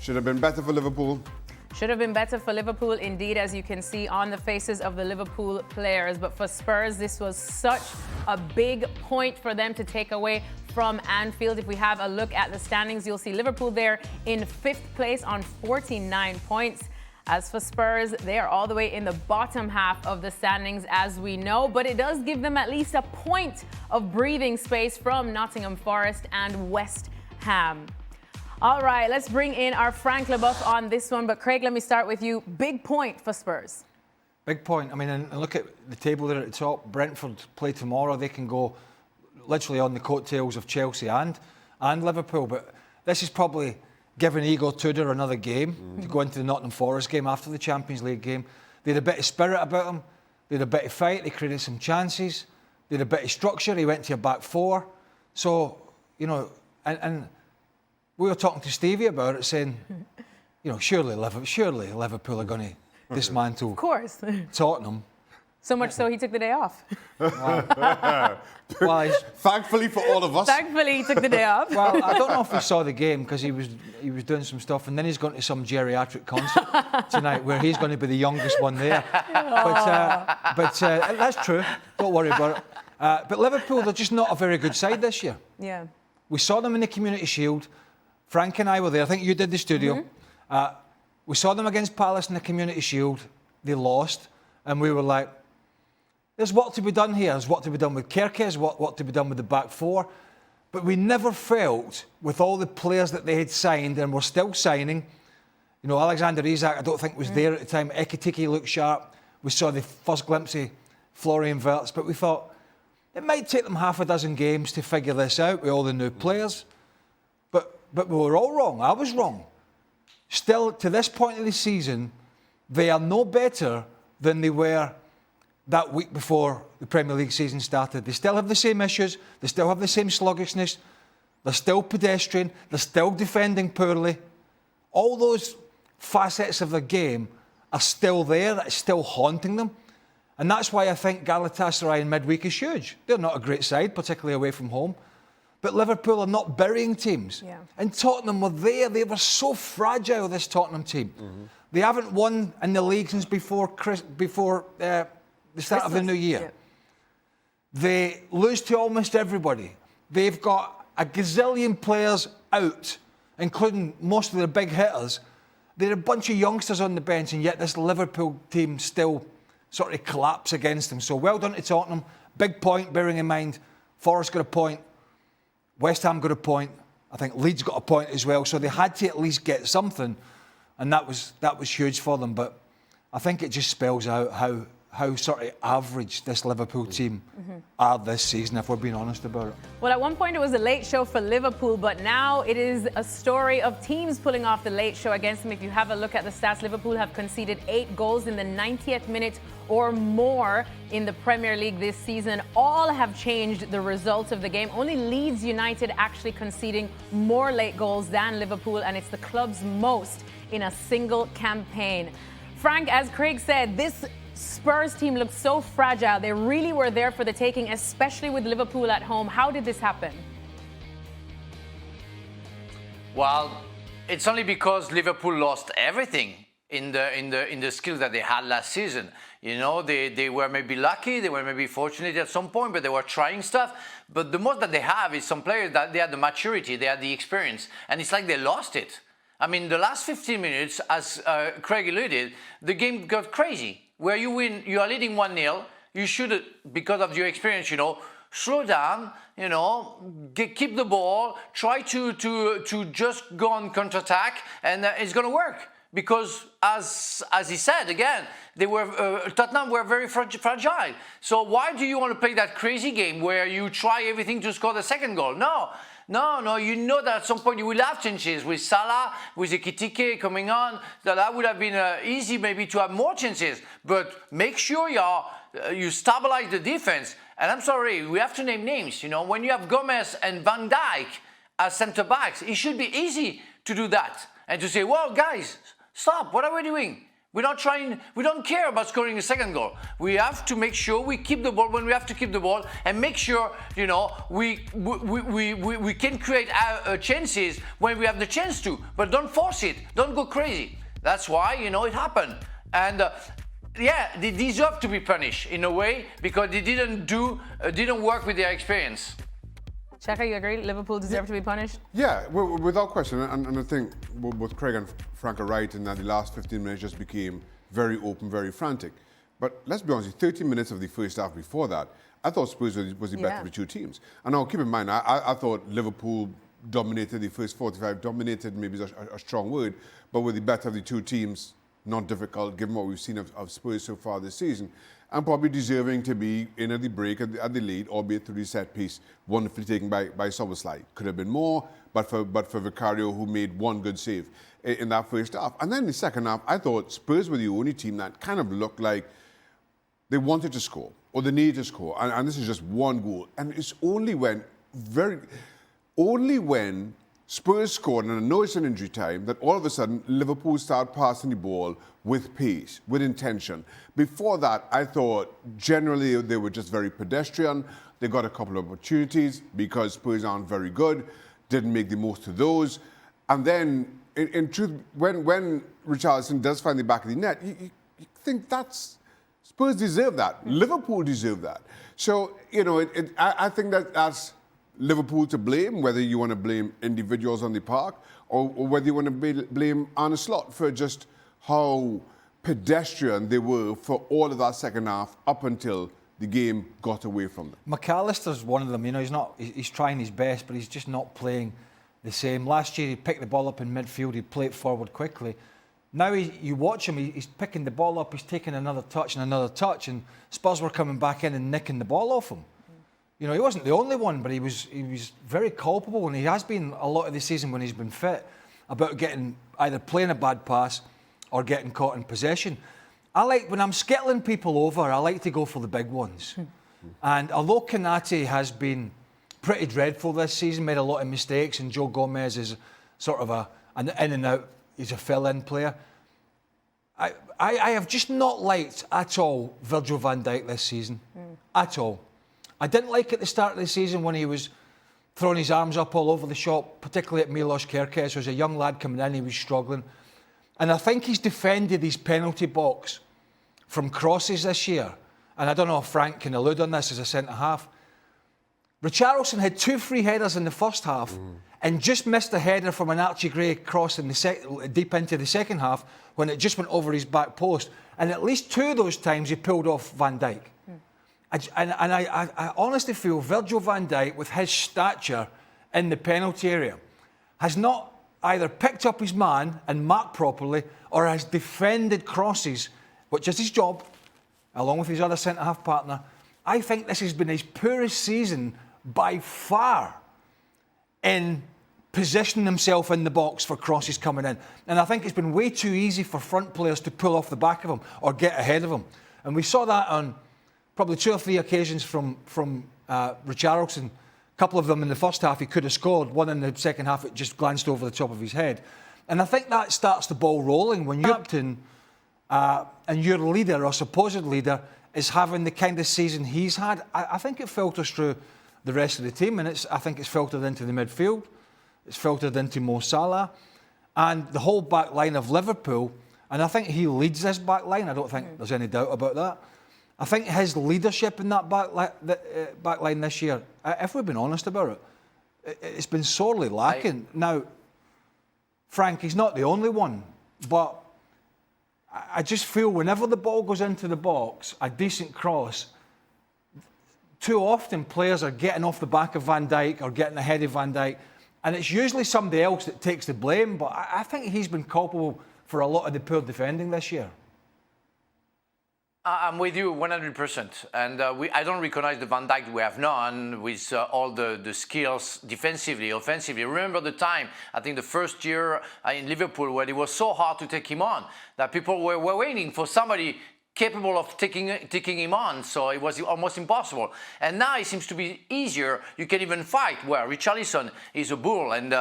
Should have been better for Liverpool. Should have been better for Liverpool, indeed, as you can see on the faces of the Liverpool players. But for Spurs, this was such a big point for them to take away from Anfield. If we have a look at the standings, you'll see Liverpool there in 5th place on 49 points. As for Spurs, they are all the way in the bottom half of the standings, as we know. But it does give them at least a point of breathing space from Nottingham Forest and West Ham. All right, let's bring in our Frank Leboeuf on this one. But Craig, let me start with you. Big point for Spurs. Big point. I mean, and look at the table there at the top. Brentford play tomorrow. They can go literally on the coattails of Chelsea and Liverpool. But this is probably giving Igor Tudor another game to go into the Nottingham Forest game after the Champions League game. They had a bit of spirit about them. They had a bit of fight. They created some chances. They had a bit of structure. He went to a back four. So, you know, and we were talking to Stevie about it, saying, you know, surely Liverpool are going to dismantle Of course. Tottenham. So much so he took the day off. Well, Thankfully for all of us. Thankfully, he took the day off. well, I don't know if he saw the game because he was doing some stuff, and then he's going to some geriatric concert tonight where he's going to be the youngest one there. But that's true. Don't worry about it. But Liverpool, they're just not a very good side this year. Yeah. We saw them in the Community Shield. Frank and I were there. I think you did the studio. We saw them against Palace in the Community Shield. They lost. And we were like, there's work to be done here. There's work to be done with Kerke. There's work to be done with the back four. But we never felt, with all the players that they had signed and were still signing, you know, Alexander Isak, I don't think was there at the time. Ekitike looked sharp. We saw the first glimpse of Florian Wirtz. But we thought, it might take them half a dozen games to figure this out with all the new players. But we were all wrong. I was wrong. Still, to this point of the season, they are no better than they were that week before the Premier League season started. They still have the same issues. They still have the same sluggishness. They're still pedestrian. They're still defending poorly. All those facets of the game are still there. That's still haunting them. And that's why I think Galatasaray in midweek is huge. They're not a great side, particularly away from home. But Liverpool are not burying teams. Yeah. And Tottenham were there. They were so fragile, this Tottenham team. They haven't won in the league since before the start of the new year. Yeah. They lose to almost everybody. They've got a gazillion players out, including most of their big hitters. They're a bunch of youngsters on the bench, and yet this Liverpool team still sort of collapse against them. So well done to Tottenham. Big point, bearing in mind, Forest got a point. West Ham got a point. I think Leeds got a point as well. So they had to at least get something, and that was huge for them. But I think it just spells out how sort of average this Liverpool team are this season, if we're being honest about it. Well, at one point it was a late show for Liverpool, but now it is a story of teams pulling off the late show against them. If you have a look at the stats, Liverpool have conceded 8 goals in the 90th minute or more in the Premier League this season. All have changed the result of the game. Only Leeds United actually conceding more late goals than Liverpool, and it's the club's most in a single campaign. Frank, as Craig said, this Spurs team looked so fragile. They really were there for the taking, especially with Liverpool at home. How did this happen? Well, it's only because Liverpool lost everything in the skills that they had last season. You know, they were maybe lucky, they were maybe fortunate at some point, but they were trying stuff. But the most that they have is some players that they had the maturity, they had the experience, and it's like they lost it. I mean, the last 15 minutes, as Craig alluded, the game got crazy. Where you win, you are leading 1-0. You should, because of your experience, you know, slow down, you know, keep the ball, try to just go on counter-attack, and it's going to work. Because, as he said, again, they were Tottenham were very fragile. So why do you want to play that crazy game where you try everything to score the second goal? No, you know that at some point you will have chances with Salah, with Ekitike coming on. That would have been easy maybe to have more chances. But make sure you stabilize the defense. And I'm sorry, we have to name names. You know, when you have Gomez and Van Dijk as centre-backs, it should be easy to do that. And to say, well, guys, stop, what are we doing? We're not trying, we don't care about scoring a second goal. We have to make sure we keep the ball when we have to keep the ball and make sure, you know, we can create chances when we have the chance to, but don't force it, don't go crazy. That's why, you know, it happened. And yeah, they deserve to be punished in a way because they didn't work with their experience. Shaka, you agree? Liverpool deserve to be punished? Yeah, without question. And I think both Craig and Frank are right in that the last 15 minutes just became very open, very frantic. But let's be honest, 30 minutes of the first half before that, I thought Spurs was the better of the two teams. And now keep in mind, I thought Liverpool dominated the first 45, dominated maybe is a strong word, but with the better of the two teams, not difficult given what we've seen of Spurs so far this season. And probably deserving to be in at the break at the lead, albeit through the set piece, wonderfully taken by Soboslai. Could have been more, but for Vicario, who made one good save in that first half. And then in the second half, I thought Spurs were the only team that kind of looked like they wanted to score, or they needed to score. And this is just one goal. And it's only when Spurs scored, and I know it's an injury time, that all of a sudden Liverpool started passing the ball with pace, with intention. Before that, I thought generally they were just very pedestrian. They got a couple of opportunities because Spurs aren't very good, didn't make the most of those. And then, in truth, when Richarlison does find the back of the net, you think Spurs deserve that. Liverpool deserve that. So, you know, I think that's Liverpool to blame, whether you want to blame individuals on the park or whether you want to blame Arne Slot for just how pedestrian they were for all of that second half up until the game got away from them. McAllister's one of them. You know, he's trying his best, but he's just not playing the same. Last year, he picked the ball up in midfield, he'd play it forward quickly. Now you watch him, he's picking the ball up, he's taking another touch, and Spurs were coming back in and nicking the ball off him. You know, he wasn't the only one, but he was very culpable, and he has been a lot of the season when he's been fit, about getting either playing a bad pass or getting caught in possession. When I'm skettling people over, I like to go for the big ones. And although Konate has been pretty dreadful this season, made a lot of mistakes, and Joe Gomez is sort of an in and out, he's a fill-in player. I have just not liked at all Virgil van Dijk this season, at all. I didn't like at the start of the season when he was throwing his arms up all over the shop, particularly at Milos Kerkez, who was a young lad coming in, he was struggling. And I think he's defended his penalty box from crosses this year. And I don't know if Frank can allude on this as a centre-half. Richarlison had 2 free headers in the first half and just missed a header from an Archie Gray cross in deep into the second half when it just went over his back post. And at least 2 of those times he pulled off Van Dijk. I honestly feel Virgil van Dijk, with his stature in the penalty area, has not either picked up his man and marked properly or has defended crosses, which is his job, along with his other centre-half partner. I think this has been his poorest season by far in positioning himself in the box for crosses coming in. And I think it's been way too easy for front players to pull off the back of him or get ahead of him. And we saw that on probably 2 or 3 occasions from Richarlison. A couple of them in the first half he could have scored. One in the second half it just glanced over the top of his head. And I think that starts the ball rolling when you're captain and your leader or supposed leader is having the kind of season he's had. I think it filters through the rest of the team, and I think it's filtered into the midfield. It's filtered into Mo Salah and the whole back line of Liverpool. And I think he leads this back line. I don't think there's any doubt about that. I think his leadership in that back line this year, if we've been honest about it, it's been sorely lacking. Now, Frank, he's not the only one, but I just feel whenever the ball goes into the box, a decent cross, too often players are getting off the back of Van Dijk or getting ahead of Van Dijk, and it's usually somebody else that takes the blame, but I think he's been culpable for a lot of the poor defending this year. I'm with you 100%. And I don't recognize the Van Dijk we have known with all the skills defensively, offensively. Remember the time, I think the first year in Liverpool, where it was so hard to take him on, that people were waiting for somebody capable of taking him on, so it was almost impossible. And now it seems to be easier. You can even fight. Where Richarlison is a bull, and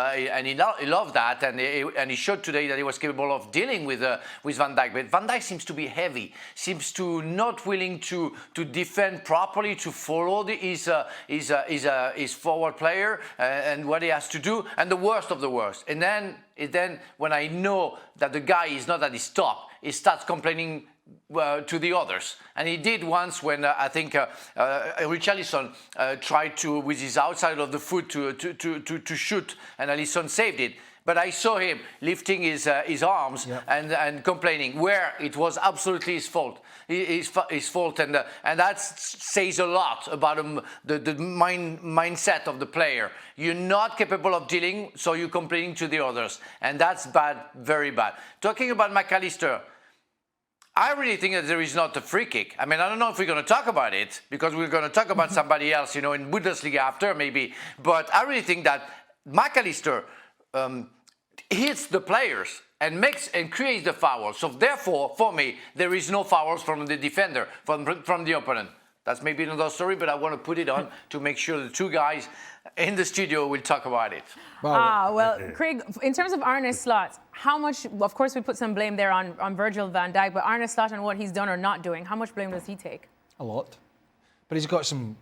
he loved that, and he showed today that he was capable of dealing with Van Dijk. But Van Dijk seems to be heavy, seems to not willing to defend properly, to follow his forward player and what he has to do, and the worst of the worst. And then when I know that the guy is not at his top, he starts complaining to the others, and he did once when I think Richarlison tried to, with his outside of the foot, to shoot, and Alisson saved it. But I saw him lifting his arms and complaining, where it was absolutely his fault. His fault, and that says a lot about the mindset of the player. You're not capable of dealing, so you're complaining to the others, and that's bad, very bad. Talking about McAllister, I really think that there is not a free kick. I mean, I don't know if we're going to talk about it, because we're going to talk about somebody else, in Bundesliga after maybe. But I really think that McAllister hits the players and creates the foul. So therefore, for me, there is no fouls from the defender, from the opponent. That's maybe another story, but I want to put it on to make sure the two guys in the studio will talk about it. Well, Craig, in terms of Arne Slot, how much, of course we put some blame there on Virgil van Dijk, but Arne Slot and what he's done or not doing, how much blame does he take? A lot. But he's got some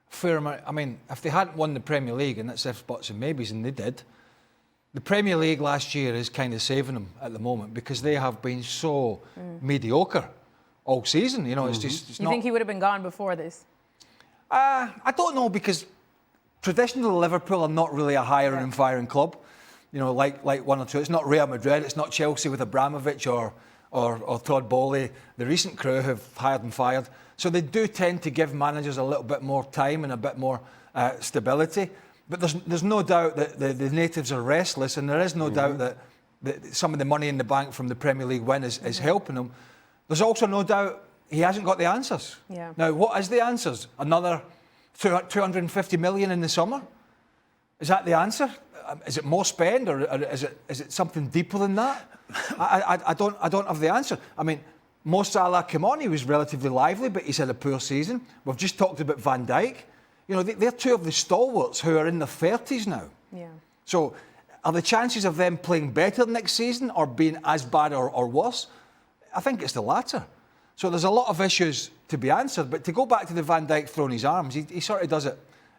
fair amount. I mean, if they hadn't won the Premier League, and that's ifs, buts and maybes, and they did, the Premier League last year is kind of saving them at the moment, because they have been so mediocre all season. It's just... It's you think he would have been gone before this? I don't know, because traditionally Liverpool are not really a hiring and firing club, like one or two. It's not Real Madrid, it's not Chelsea with Abramovich or Todd Bowley, the recent crew who've hired and fired. So they do tend to give managers a little bit more time and a bit more stability. But there's no doubt that the natives are restless, and there is no doubt that some of the money in the bank from the Premier League win is helping them. There's also no doubt he hasn't got the answers. Yeah. Now, what is the answers? Another 250 million in the summer? Is that the answer? Is it more spend, or is it something deeper than that? I don't have the answer. I mean, Mo Salah came on, he was relatively lively, but he's had a poor season. We've just talked about Van Dijk. They're two of the stalwarts who are in their 30s now. Yeah. So are the chances of them playing better next season or being as bad or worse? I think it's the latter. So there's a lot of issues to be answered. But to go back to the Van Dijk throwing his arms, he sort of does it,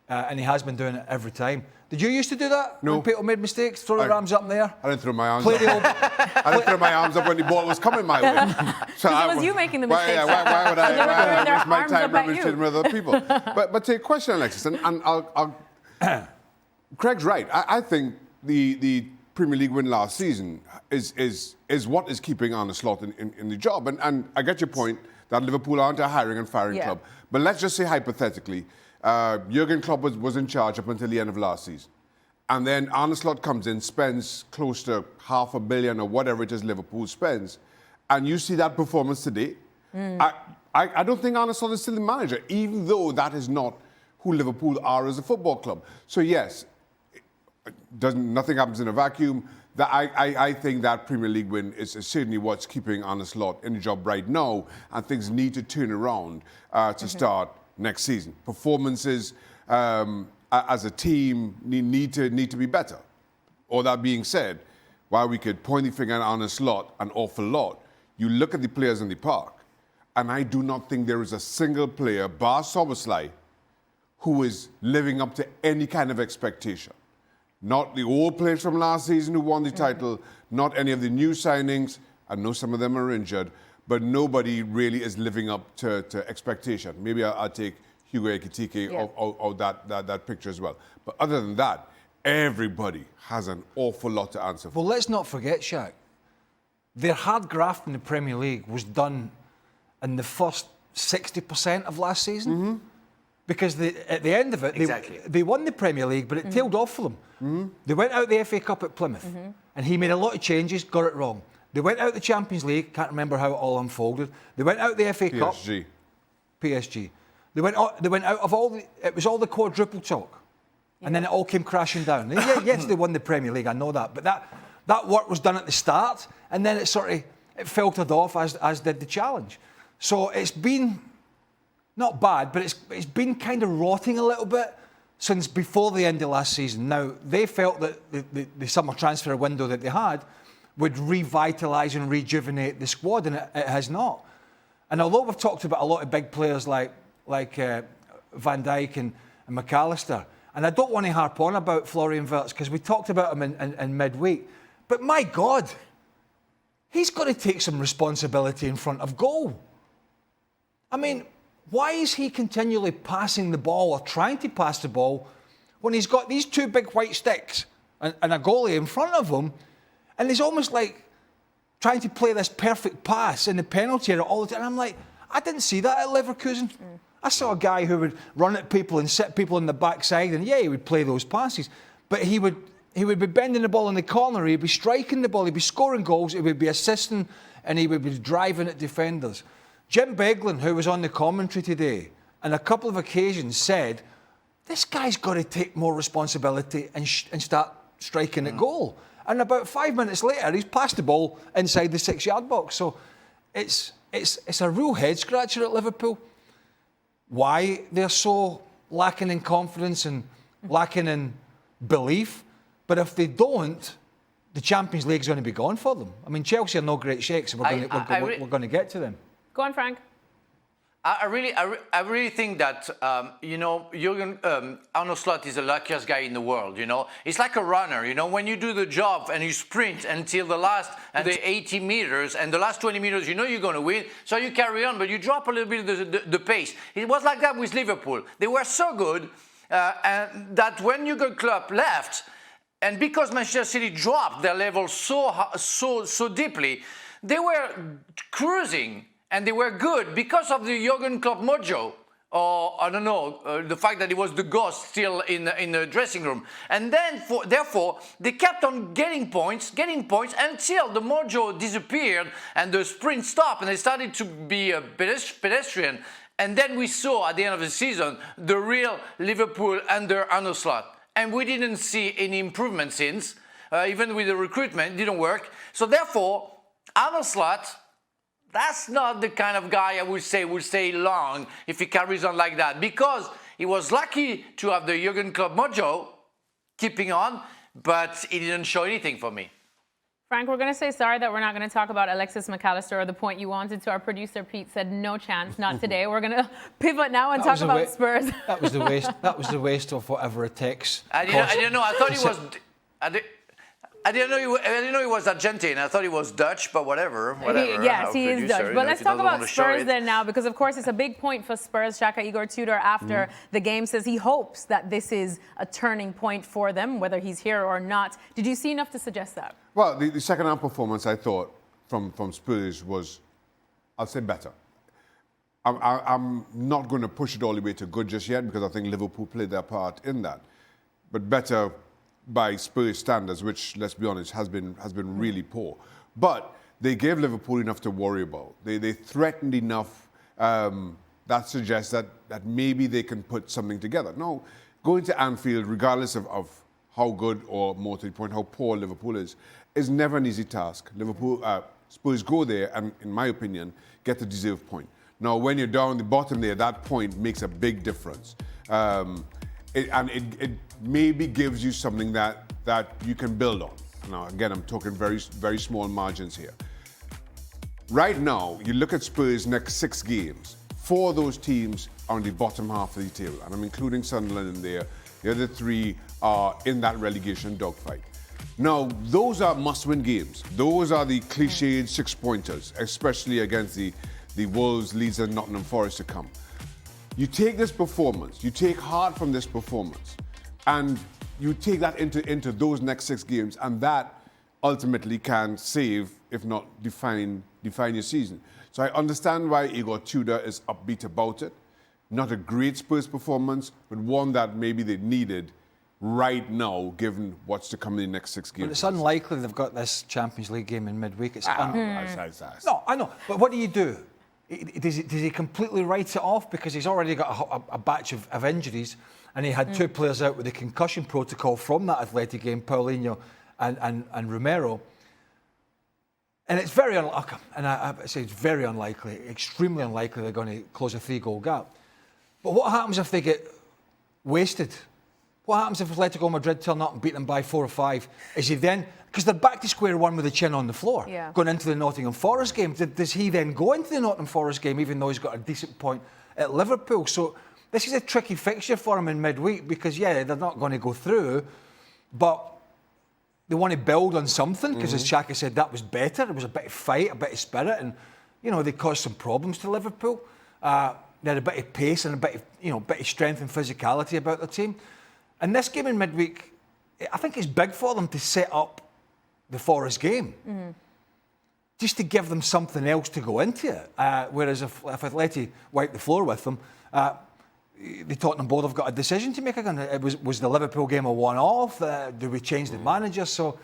and he has been doing it every time. Did you used to do that? No. When people made mistakes, throw their arms up in the air? I didn't throw my arms up. I didn't throw my arms up when the ball was coming my way. So it was you making the mistakes. Why would I waste my time reminiscing with other people? But to your question, Alexis, and I'll Craig's right. I think the Premier League win last season is what is keeping Arne Slot in the job. And I get your point that Liverpool aren't a hiring and firing club. But let's just say hypothetically, Jurgen Klopp was in charge up until the end of last season. And then Arne Slot comes in, spends close to $500 million or whatever it is Liverpool spends. And you see that performance today. I don't think Arne Slot is still the manager, even though that is not who Liverpool are as a football club. So yes, nothing happens in a vacuum. I think that Premier League win is certainly what's keeping Arne Slot in the job right now, and things need to turn around to start next season. Performances as a team need to be better. All that being said, while we could point the finger at Arne Slot an awful lot, you look at the players in the park, and I do not think there is a single player, bar Szoboszlai, who is living up to any kind of expectation. Not the old players from last season who won the title, not any of the new signings. I know some of them are injured, but nobody really is living up to expectation. Maybe I'll take Hugo Ekitike out that picture as well. But other than that, everybody has an awful lot to answer for. Well, let's not forget, Shaq, their hard graft in the Premier League was done in the first 60% of last season. Because at the end of it, they won the Premier League, but it tailed off for them. They went out the FA Cup at Plymouth, and he made a lot of changes, got it wrong. They went out the Champions League, can't remember how it all unfolded. They went out the FA Cup. PSG. They went out of all it was all the quadruple talk. And then it all came crashing down. Yes, they won the Premier League, I know that. But that work was done at the start, and then it filtered off as did the challenge. So it's been not bad, but it's been kind of rotting a little bit since before the end of last season. Now, they felt that the summer transfer window that they had would revitalise and rejuvenate the squad, and it has not. And although we've talked about a lot of big players like Van Dijk and McAllister, and I don't want to harp on about Florian Wirtz because we talked about him in midweek, but my God, he's got to take some responsibility in front of goal. I mean, why is he continually passing the ball or trying to pass the ball when he's got these two big white sticks and a goalie in front of him, and he's almost like trying to play this perfect pass in the penalty area all the time? And I'm like, I didn't see that at Leverkusen. I saw a guy who would run at people and sit people in the backside, and yeah, he would play those passes, but he would be bending the ball in the corner, he'd be striking the ball, he'd be scoring goals, he would be assisting, and he would be driving at defenders. Jim Beglin, who was on the commentary today, on a couple of occasions said, this guy's got to take more responsibility and start striking at goal. And about 5 minutes later, he's passed the ball inside the 6-yard box. So it's a real head-scratcher at Liverpool. Why they're so lacking in confidence and lacking in belief. But if they don't, the Champions League's going to be gone for them. I mean, Chelsea are no great shakes, and we're going to get to them. Go on, Frank. I really think that Jurgen Arne Slot is the luckiest guy in the world. It's like a runner. When you do the job and you sprint until the 80 meters and the last 20 meters, you're going to win. So you carry on, but you drop a little bit the pace. It was like that with Liverpool. They were so good and that when Jurgen Klopp left, and because Manchester City dropped their level so deeply, they were cruising. And they were good because of the Jurgen Klopp mojo, or I don't know, the fact that he was the ghost still in the dressing room. And then, therefore, they kept on getting points until the mojo disappeared and the sprint stopped and they started to be a pedestrian. And then we saw at the end of the season the real Liverpool under Arne Slot. And we didn't see any improvement since, even with the recruitment, it didn't work. So therefore, Arne Slot, that's not the kind of guy I would say will stay long if he carries on like that, because he was lucky to have the Jurgen Klopp mojo keeping on, but he didn't show anything for me. Frank, we're going to say sorry that we're not going to talk about Alexis McAllister or the point you wanted to. Our producer Pete said no chance, not today. We're going to pivot now and talk about Spurs. That was the waste. That was the waste of whatever it takes. I didn't know. I thought he was. I didn't know he was Argentine. I thought he was Dutch, but whatever. Yes, he is Dutch. But let's talk about Spurs then now, because of course it's a big point for Spurs. Shaka Igor Tudor after the game says he hopes that this is a turning point for them, whether he's here or not. Did you see enough to suggest that? Well, the second half performance, I thought, from Spurs was, I'll say, better. I'm not going to push it all the way to good just yet, because I think Liverpool played their part in that. But better by Spurs standards, which, let's be honest, has been really poor. But they gave Liverpool enough to worry about. They threatened enough that suggests that maybe they can put something together. Now, going to Anfield, regardless of how good or, more to the point, how poor Liverpool is never an easy task. Spurs go there and, in my opinion, get the deserved point. Now, when you're down the bottom there, that point makes a big difference. It maybe gives you something that you can build on. Now, again, I'm talking very, very small margins here. Right now, you look at Spurs' next 6 games. 4 of those teams are on the bottom half of the table, and I'm including Sunderland in there. The other 3 are in that relegation dogfight. Now, those are must-win games. Those are the cliched 6-pointers, especially against the Wolves, Leeds, and Nottingham Forest to come. You take this performance, you take heart from this performance, and you take that into those next 6 games, and that ultimately can save, if not define your season. So I understand why Igor Tudor is upbeat about it. Not a great Spurs performance, but one that maybe they needed right now, given what's to come in the next 6 games. But it's unlikely they've got this Champions League game in midweek. No, I know. But what do you do? Does he completely write it off because he's already got a batch of injuries, and he had 2 players out with the concussion protocol from that Athletic game, Paulinho and Romero? And it's very unlikely, and I say it's very unlikely, extremely unlikely they're going to close a 3-goal gap. But what happens if they get wasted? What happens if Atletico Madrid turn up and beat them by 4 or 5? Is he then, because they're back to square one with the chin on the floor, going into the Nottingham Forest game, does he then go into the Nottingham Forest game even though he's got a decent point at Liverpool? So this is a tricky fixture for him in midweek because, they're not going to go through, but they want to build on something because, as Xhaka said, that was better. It was a bit of fight, a bit of spirit, and they caused some problems to Liverpool. They had a bit of pace and a bit of strength and physicality about the team. And this game in midweek, I think it's big for them to set up the Forest game, just to give them something else to go into it. Whereas if Atleti wipe the floor with them, the Tottenham board have got a decision to make again. Was the Liverpool game a one-off? Do we change the manager? So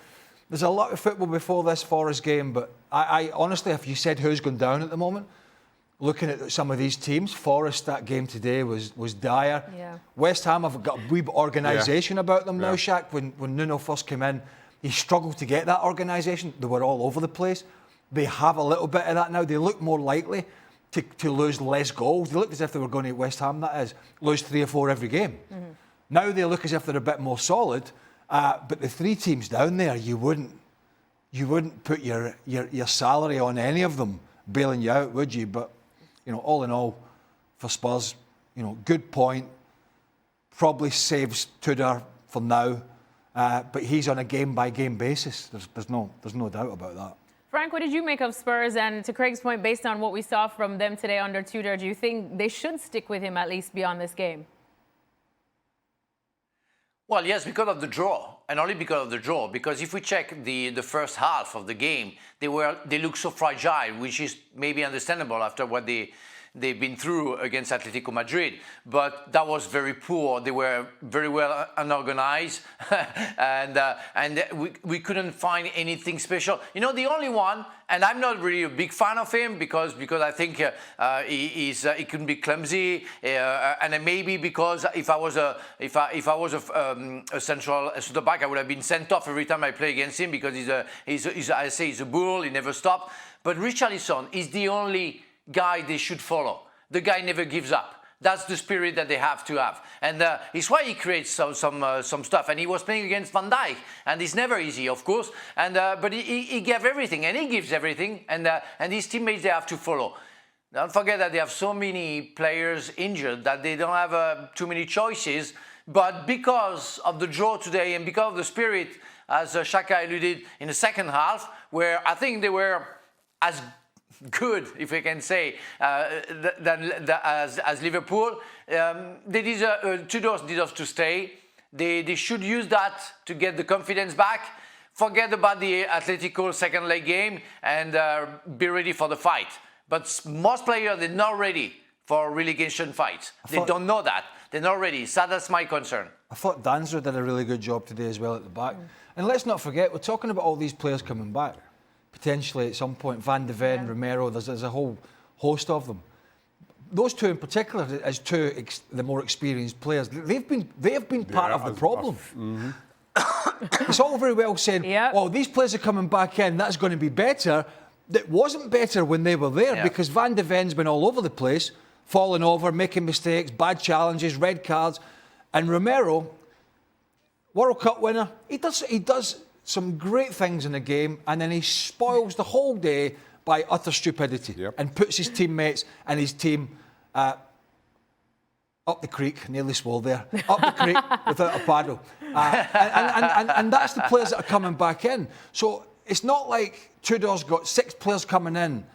there's a lot of football before this Forest game. But I honestly, if you said who's going down at the moment, looking at some of these teams, Forest, that game today was dire. Yeah. West Ham have got a wee bit organisation about them now, Shaq. When Nuno first came in, he struggled to get that organisation. They were all over the place. They have a little bit of that now. They look more likely to lose less goals. They looked as if they were going to, West Ham that is, lose 3 or 4 every game. Now they look as if they're a bit more solid, but the 3 teams down there, you wouldn't put your salary on any of them bailing you out, would you? But, all in all, for Spurs, good point. Probably saves Tudor for now, but he's on a game-by-game basis. There's no doubt about that. Frank, what did you make of Spurs? And to Craig's point, based on what we saw from them today under Tudor, do you think they should stick with him at least beyond this game? Well, yes, because of the draw, and only because of the draw. Because if we check the first half of the game, they look so fragile, which is maybe understandable after what they've been through against Atletico Madrid. But that was very poor. They were very well unorganized, and we couldn't find anything special. The only one, and I'm not really a big fan of him because I think he can be clumsy, and maybe because if I was a central center back, I would have been sent off every time I play against him because he's a bull. He never stopped. But Richarlison is the only guy they should follow. The guy never gives up. That's the spirit that they have to have, and it's why he creates some stuff. And he was playing against Van Dijk, and it's never easy, of course. And but he gave everything, and he gives everything, and his teammates they have to follow. Don't forget that they have so many players injured that they don't have too many choices. But because of the draw today, and because of the spirit, as Xhaka alluded in the second half, where I think they were as good, if we can say, as Liverpool. Tudor deserves to stay. They should use that to get the confidence back. Forget about the Atletico second leg game and be ready for the fight. But most players, they're not ready for relegation fights. They don't know that. They're not ready. So that's my concern. I thought Danzer did a really good job today as well at the back. And let's not forget, we're talking about all these players coming back. Potentially at some point, Van de Ven, Romero, there's a whole host of them. Those two in particular, as the more experienced players, they have been part of the problem. It's all very well saying, oh, these players are coming back in, that's going to be better. That wasn't better when they were there because Van de Ven's been all over the place, falling over, making mistakes, bad challenges, red cards. And Romero, World Cup winner, he does some great things in the game, and then he spoils the whole day by utter stupidity and puts his teammates and his team up the creek, nearly swore there, up the creek without a paddle. And that's the players that are coming back in. So it's not like Tudor's got 6 players coming in,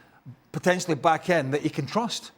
potentially back in, that he can trust.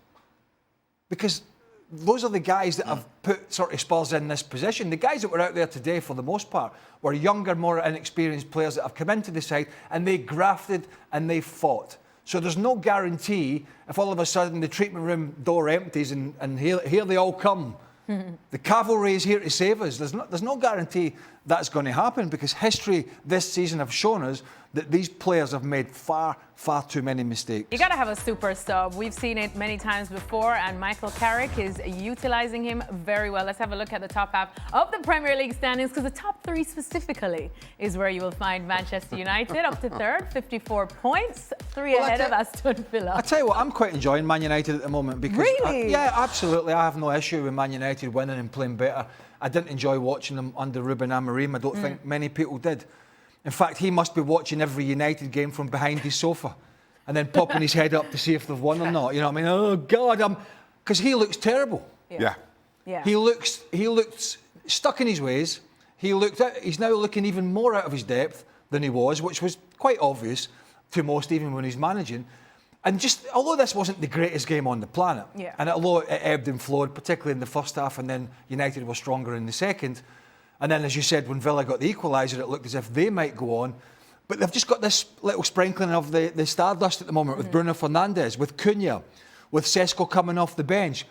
Because those are the guys that have put sort of Spurs in this position. The guys that were out there today, for the most part, were younger, more inexperienced players that have come into the side and they grafted and they fought. So there's no guarantee if all of a sudden the treatment room door empties and here they all come. The cavalry is here to save us. There's no guarantee that's going to happen because history this season have shown us that these players have made far, far too many mistakes. You got to have a super sub. We've seen it many times before, and Michael Carrick is utilizing him very well. Let's have a look at the top half of the Premier League standings, because the top three specifically is where you will find Manchester United up to third, 54 points, three ahead of Aston Villa. I tell you what, I'm quite enjoying Man United at the moment because Really? yeah, absolutely. I have no issue with Man United winning and playing better. I didn't enjoy watching them under Ruben Amorim. I don't think many people did. In fact, he must be watching every United game from behind his sofa and then popping his head up to see if they've won or not. You know what I mean? Oh, God, because he looks terrible. Yeah. He looks stuck in his ways. He's now looking even more out of his depth than he was, which was quite obvious to most, even when he's managing. And just, although this wasn't the greatest game on the planet, and although it ebbed and flowed, particularly in the first half, and then United were stronger in the second, and then, as you said, when Villa got the equaliser, it looked as if they might go on. But they've just got this little sprinkling of the stardust at the moment with Bruno Fernandes, with Cunha, with Sesko coming off the bench,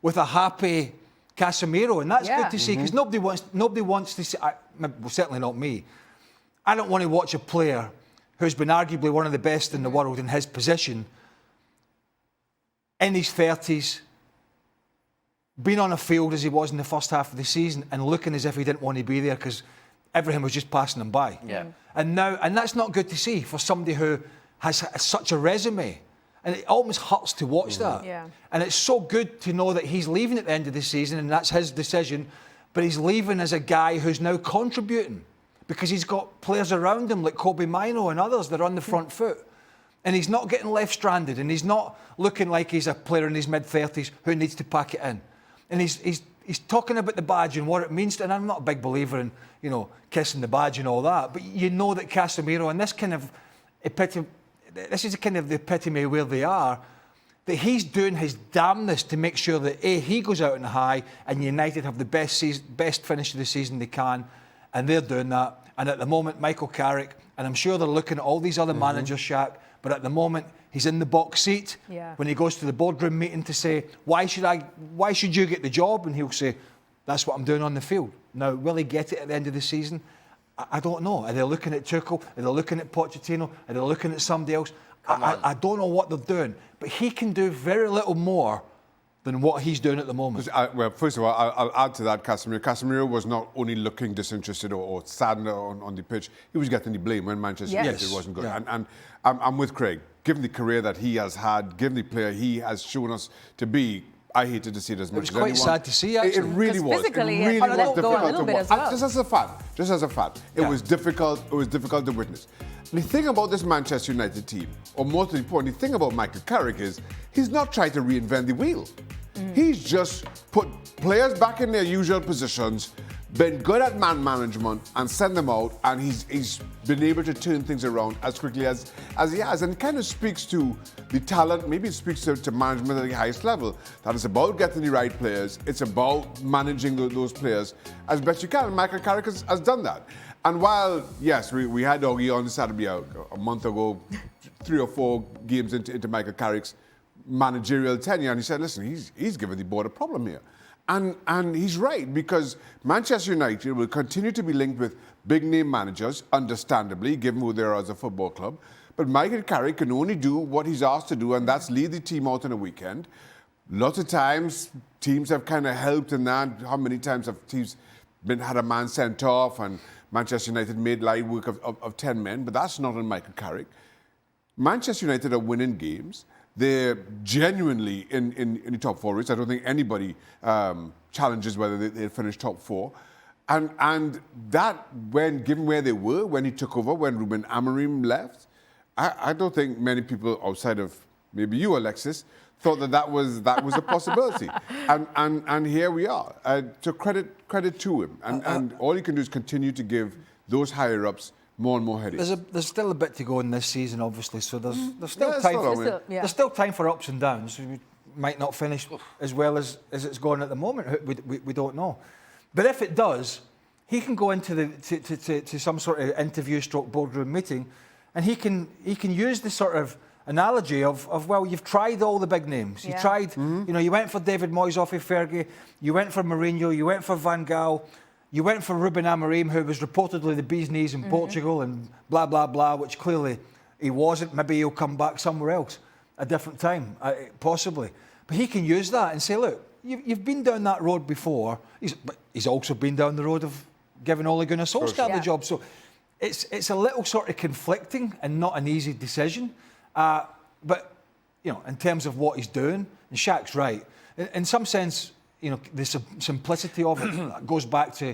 with a happy Casemiro. And that's good to see, because nobody wants to see, well, certainly not me, I don't want to watch a player who's been arguably one of the best in the world in his position, in his 30s, been on a field as he was in the first half of the season and looking as if he didn't want to be there because everything was just passing him by. And that's not good to see for somebody who has such a resume. And it almost hurts to watch that. And it's so good to know that he's leaving at the end of the season, and that's his decision, but he's leaving as a guy who's now contributing because he's got players around him like Kobe Mino and others that are on the front foot. And he's not getting left stranded, and he's not looking like he's a player in his mid-30s who needs to pack it in. And he's talking about the badge and what it means to, and I'm not a big believer in, you know, kissing the badge and all that, but you know that Casemiro, and this kind of this is kind of the epitome where they are, that he's doing his damnedest to make sure that he goes out on high and United have the best finish of the season they can, and they're doing that. And at the moment, Michael Carrick, and I'm sure they're looking at all these other managers, Shaq, but at the moment, he's in the box seat when he goes to the boardroom meeting to say, why should you get the job? And he'll say, that's what I'm doing on the field. Now, will he get it at the end of the season? I don't know. Are they looking at Tuchel? Are they looking at Pochettino? Are they looking at somebody else? I don't know what they're doing. But he can do very little more than what he's doing at the moment. Well, first of all, I'll add to that, Casemiro. Casemiro was not only looking disinterested or saddened on the pitch, he was getting the blame when Manchester United wasn't good. And I'm with Craig. Given the career that he has had, given the player he has shown us to be, I hated to see it as much as anyone. It was quite sad to see, actually. It really was. Physically, it really was difficult a little bit as well. Just as a fan. It was difficult. It was difficult to witness. The thing about this Manchester United team, or most importantly, the thing about Michael Carrick is he's not trying to reinvent the wheel. He's just put players back in their usual positions, been good at man management, and sent them out, and he's been able to turn things around as quickly as he has. And it kind of speaks to the talent, maybe it speaks to management at the highest level, that it's about getting the right players, it's about managing those players as best you can, and Michael Carrick has done that. And while, yes, we had Augie on Saturday a month ago, 3 or 4 games into Michael Carrick's managerial tenure, and he said, listen, he's given the board a problem here. And he's right, because Manchester United will continue to be linked with big-name managers, understandably, given who they are as a football club. But Michael Carrick can only do what he's asked to do, and that's lead the team out on a weekend. Lots of times, teams have kind of helped in that. How many times have teams had a man sent off, and Manchester United made light work of 10 men? But that's not on Michael Carrick. Manchester United are winning games. They're genuinely in the top 4 race. I don't think anybody challenges whether they finish top 4. And that, given where they were when he took over, when Ruben Amorim left, I don't think many people outside of maybe you, Alexis, thought that was a possibility. And here we are. So credit to him. And all you can do is continue to give those higher-ups more and more headaches. There's still a bit to go in this season, obviously, so there's still time. There's still time for ups and downs. We might not finish as well as it's going at the moment. We don't know. But if it does, he can go into to some sort of interview stroke boardroom meeting, and he can use the sort of analogy of well, you've tried all the big names. You tried, you went for David Moyes off of Fergie, you went for Mourinho, you went for Van Gaal. You went for Ruben Amorim, who was reportedly the bee's knees in Portugal and blah, blah, blah, which clearly he wasn't. Maybe he'll come back somewhere else, a different time, possibly. But he can use that and say, look, you've been down that road before. But he's also been down the road of giving Ole Gunnar Solskjaer the job. So it's a little sort of conflicting and not an easy decision. But, you know, in terms of what he's doing, and Shaq's right. In some sense, you know, the simplicity of it goes back to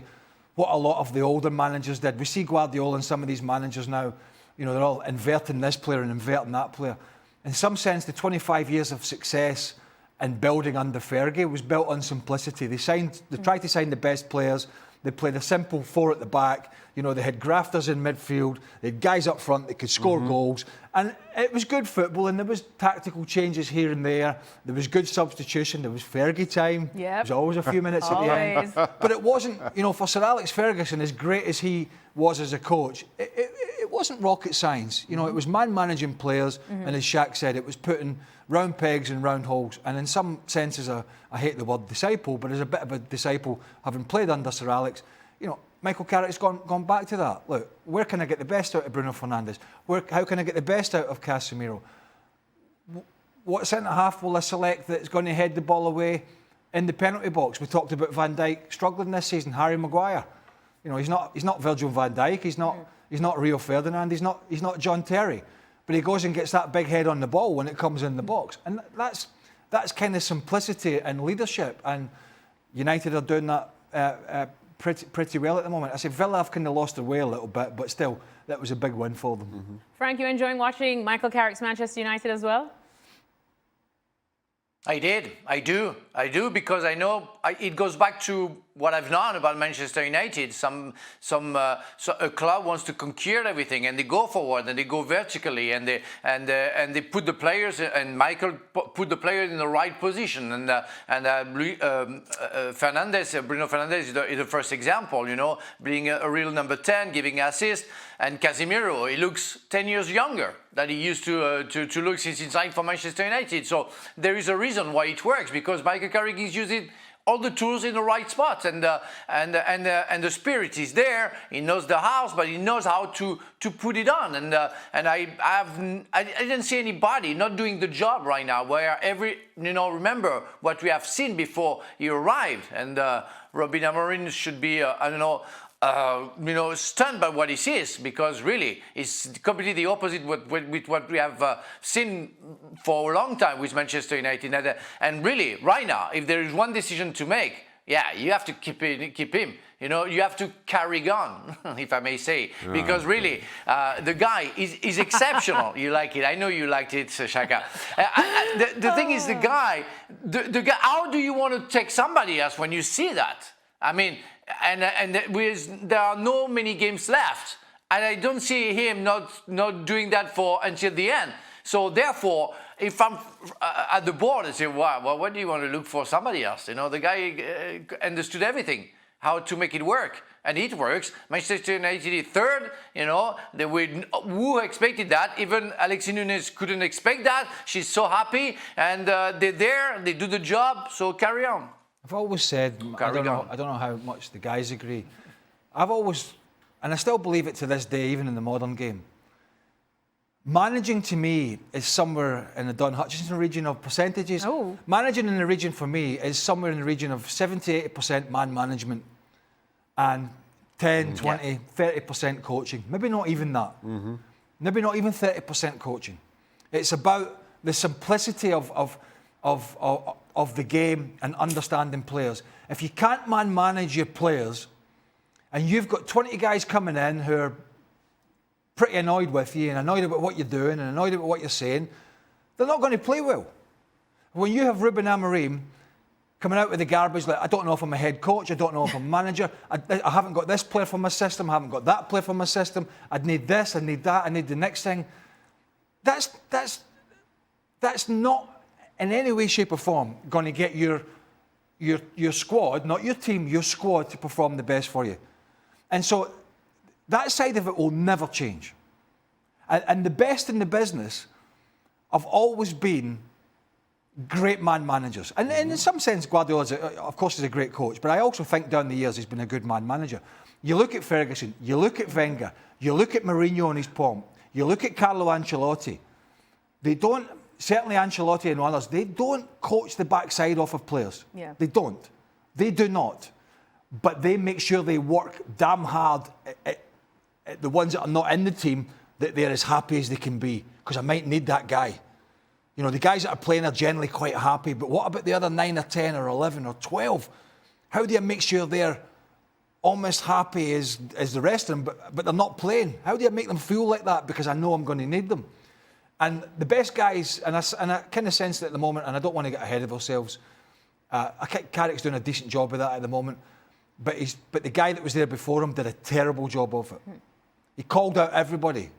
what a lot of the older managers did. We see Guardiola and some of these managers now, you know, they're all inverting this player and inverting that player. In some sense, the 25 years of success and building under Fergie was built on simplicity. They tried to sign the best players. They played a simple four at the back. You know, they had grafters in midfield. They had guys up front that could score goals. And it was good football, and there was tactical changes here and there. There was good substitution. There was Fergie time. Yep. There was always a few minutes at the end. But it wasn't, you know, for Sir Alex Ferguson, as great as he was as a coach, it wasn't rocket science. You know, it was man managing players, and as Shaq said, it was putting round pegs in round holes. And in some senses, I hate the word disciple, but as a bit of a disciple, having played under Sir Alex, you know, Michael Carrick's gone back to that. Look, where can I get the best out of Bruno Fernandes? How can I get the best out of Casemiro? What centre-half will I select that's going to head the ball away in the penalty box? We talked about Van Dijk struggling this season. Harry Maguire. You know, he's not Virgil van Dijk. He's not Rio Ferdinand. He's not John Terry. But he goes and gets that big head on the ball when it comes in the box. And that's kind of simplicity and leadership. And United are doing that pretty well at the moment. I say Villa have kind of lost their way a little bit, but still, that was a big win for them. Frank, you enjoying watching Michael Carrick's Manchester United as well? I did. I do, because I know it goes back to what I've known about Manchester United. So a club wants to conquer everything, and they go forward and they go vertically, and they put the players, and Michael put the players in the right position. Bruno Fernandes is the first example. You know, being a real number 10, giving assists, and Casemiro, he looks 10 years younger than he used to look since he signed for Manchester United. So there is a reason why it works, because Michael Carrick is using all the tools in the right spot, and the spirit is there. He knows the house, but he knows how to put it on. And I didn't see anybody not doing the job right now. Where remember what we have seen before he arrived, and Ruben Amorim should be stunned by what he sees, because really it's completely the opposite with what we have seen for a long time with Manchester United. And really, right now, if there is one decision to make, you have to keep him. You know, you have to carry on, if I may say, because really, the guy is exceptional. You like it. I know you liked it, Shaka. The thing is, the guy. How do you want to take somebody else when you see that? I mean, and there are no many games left, and I don't see him not doing that until the end. So therefore, if I'm at the board and say, wow, well, what do you want to look for somebody else? You know, the guy understood everything, how to make it work, and it works. Manchester United is third. You know, who expected that? Even Alexis Nunes couldn't expect that. She's so happy, and they're there. They do the job. So carry on. I've always said, I don't know how much the guys agree. I've always, and I still believe it to this day, even in the modern game, managing to me is somewhere in the Don Hutchinson region of percentages. Oh. Managing in the region for me is somewhere in the region of 70-80% man management and 10, 20, 30% coaching. Maybe not even that. Maybe not even 30% coaching. It's about the simplicity of the game and understanding players. If you can't manage your players, and you've got 20 guys coming in who are pretty annoyed with you and annoyed about what you're doing and annoyed about what you're saying, they're not going to play well. When you have Ruben Amorim coming out with the garbage, like, I don't know if I'm a head coach, I don't know if I'm a manager, I haven't got this player for my system, I haven't got that player for my system, I'd need this, I need that, I need the next thing. That's not in any way, shape or form going to get your squad, not your team, your squad to perform the best for you. And so that side of it will never change. And the best in the business have always been, great man managers. And in some sense, Guardiola, of course, is a great coach, but I also think down the years he's been a good man manager. You look at Ferguson, you look at Wenger, you look at Mourinho and his pomp, you look at Carlo Ancelotti. They don't, certainly Ancelotti and others, they don't coach the backside off of players. Yeah. They don't. They do not. But they make sure they work damn hard at the ones that are not in the team, that they're as happy as they can be. Because I might need that guy. You know, the guys that are playing are generally quite happy, but what about the other 9 or 10 or 11 or 12? How do you make sure they're almost happy as the rest of them, but they're not playing? How do you make them feel like that? Because I know I'm going to need them. And the best guys, and I kind of sense that at the moment, and I don't want to get ahead of ourselves, I think Carrick's doing a decent job of that at the moment, but the guy that was there before him did a terrible job of it. He called out everybody.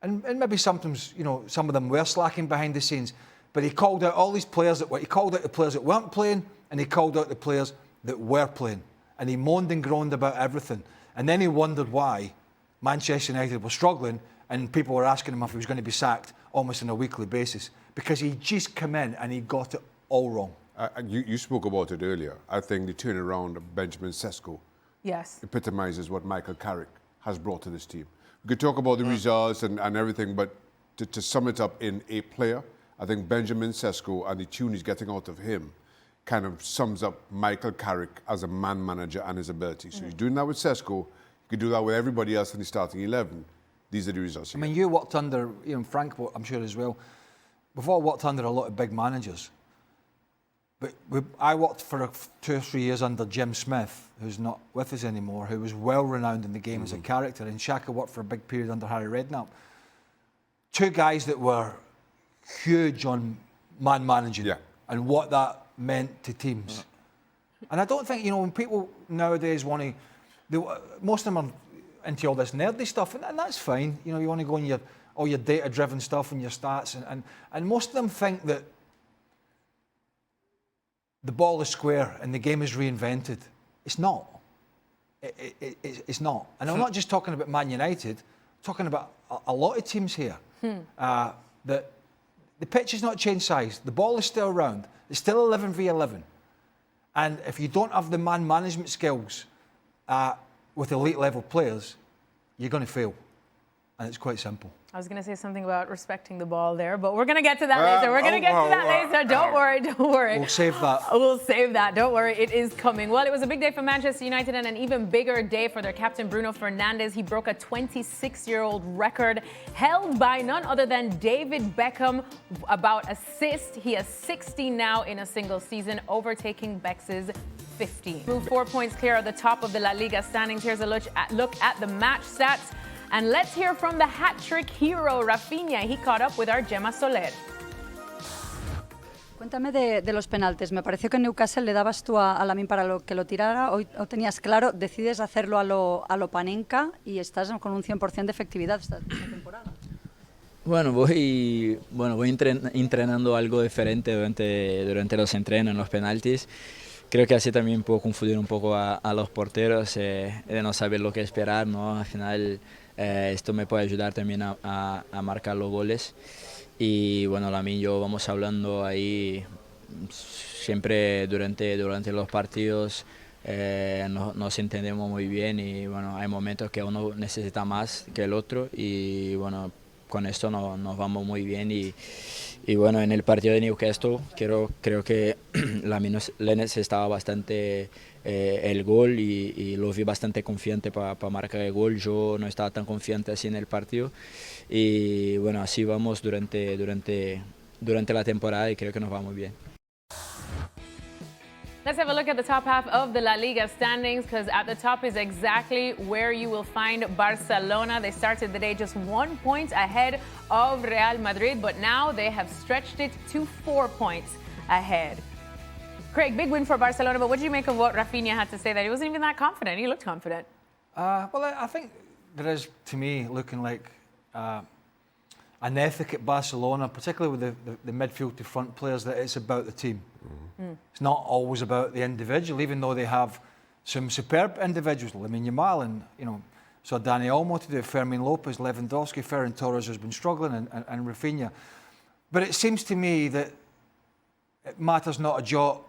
And maybe sometimes, you know, some of them were slacking behind the scenes, but he called out all these players he called out the players that weren't playing, and he called out the players that were playing. And he moaned and groaned about everything. And then he wondered why Manchester United were struggling, and people were asking him if he was going to be sacked almost on a weekly basis, because he just came in and he got it all wrong. You spoke about it earlier. I think the turnaround of Benjamin Sesko epitomizes what Michael Carrick has brought to this team. We could talk about the results and everything, but to sum it up in a player, I think Benjamin Sesko and the tune he's getting out of him kind of sums up Michael Carrick as a man manager and his ability. So he's doing that with Sesko. You could do that with everybody else in the starting 11. These are the results. I mean, you worked under, you know, Frank, I'm sure as well. We've all worked under a lot of big managers. But I worked for 2 or 3 years under Jim Smith, who's not with us anymore, who was well renowned in the game as a character. And Xhaka worked for a big period under Harry Redknapp. 2 guys that were huge on man managing and what that meant to teams. And I don't think, you know, when people nowadays want to, most of them are into all this nerdy stuff, and that's fine. You know, you want to go on all your data-driven stuff and your stats, and most of them think that the ball is square and the game is reinvented. It's not. It's not. And I'm not just talking about Man United. I'm talking about a lot of teams here. That the pitch has not changed size. The ball is still round. It's still 11v11. And if you don't have the man management skills with elite level players, you're going to fail. And it's quite simple. I was going to say something about respecting the ball there, but we're going to get to that later. We're going to get to that later. Don't worry. We'll save that. We'll save that. Don't worry. It is coming. Well, it was a big day for Manchester United and an even bigger day for their captain, Bruno Fernandes. He broke a 26-year-old record held by none other than David Beckham about assists. He has 60 now in a single season, overtaking Beck's 15. Moved 4 points clear at the top of the La Liga standings. Here's a look at the match stats. And let's hear from the hat-trick hero, Rafinha. He caught up with our Gemma Soler. Cuéntame de los penaltis. Me pareció que en Newcastle le dabas tú a Lamine para que lo tirara. Hoy lo tenías claro, decides hacerlo a lo Panenka y estás con un 100% de efectividad esta temporada. Bueno, voy entrenando algo diferente durante los entrenos en los penaltis. Creo que así también puedo confundir un poco a los porteros de no saber lo que esperar, ¿no? Al final esto me puede ayudar también a marcar los goles. Y bueno, Lamine y yo vamos hablando ahí siempre durante los partidos, nos entendemos muy bien y bueno, hay momentos que uno necesita más que el otro y bueno, con esto nos vamos muy bien y bueno, en el partido de Newcastle creo que Lamine le necesitaba bastante el gol y lo vi bastante confiante para marcar el gol. Yo no estaba tan confiante así en el partido y bueno, así vamos durante la temporada y creo que nos va muy bien. Let's have a look at the top half of the La Liga standings, because at the top is exactly where you will find Barcelona. They started the day just 1 point ahead of Real Madrid, but now they have stretched it to 4 points ahead. Craig, big win for Barcelona, but what did you make of what Rafinha had to say, that he wasn't even that confident? He looked confident. Well, I think there is, to me, looking like an ethic at Barcelona, particularly with the midfield to front players, that it's about the team. It's not always about the individual, even though they have some superb individuals. I mean, Yamal and, you know, so Dani Olmo to do, Fermin Lopez, Lewandowski, Ferran Torres has been struggling, and Rafinha. But it seems to me that it matters not a jot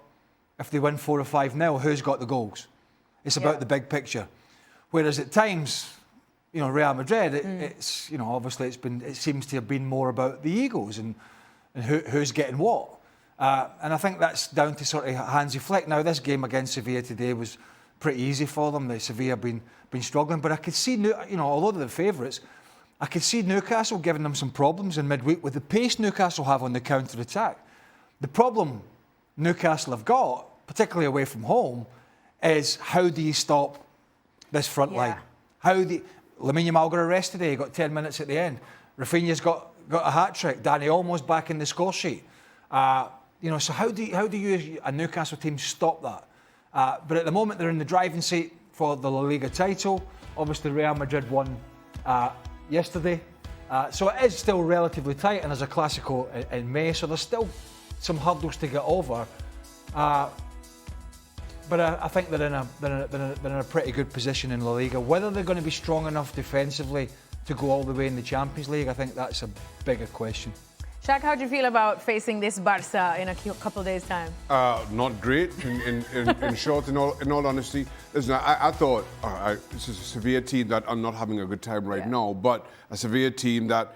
if they win 4 or 5-0, who's got the goals. It's about the big picture. Whereas at times, Real Madrid, it's obviously it seems to have been more about the egos and who's getting what. And I think that's down to sort of Hansi Flick. Now, this game against Sevilla today was pretty easy for them. Sevilla have been struggling, but I could see, although they're the favourites, I could see Newcastle giving them some problems in midweek with the pace Newcastle have on the counter-attack. The problem Newcastle have got, particularly away from home, is how do you stop this front line? Lamine Yamal got arrested today. He got 10 minutes at the end. Rafinha's got a hat-trick. Danny almost back in the score sheet. So how do you, a Newcastle team, stop that? But at the moment, they're in the driving seat for the La Liga title. Obviously, Real Madrid won yesterday. So it is still relatively tight, and there's a Clásico in May, so there's still some hurdles to get over. But I think they're in a pretty good position in La Liga. Whether they're going to be strong enough defensively to go all the way in the Champions League, I think that's a bigger question. Shaq, how do you feel about facing this Barca in a couple of days' time? Not great, in short, in all honesty. Listen, I thought this is a Sevilla team that are not having a good time right now, but a Sevilla team that,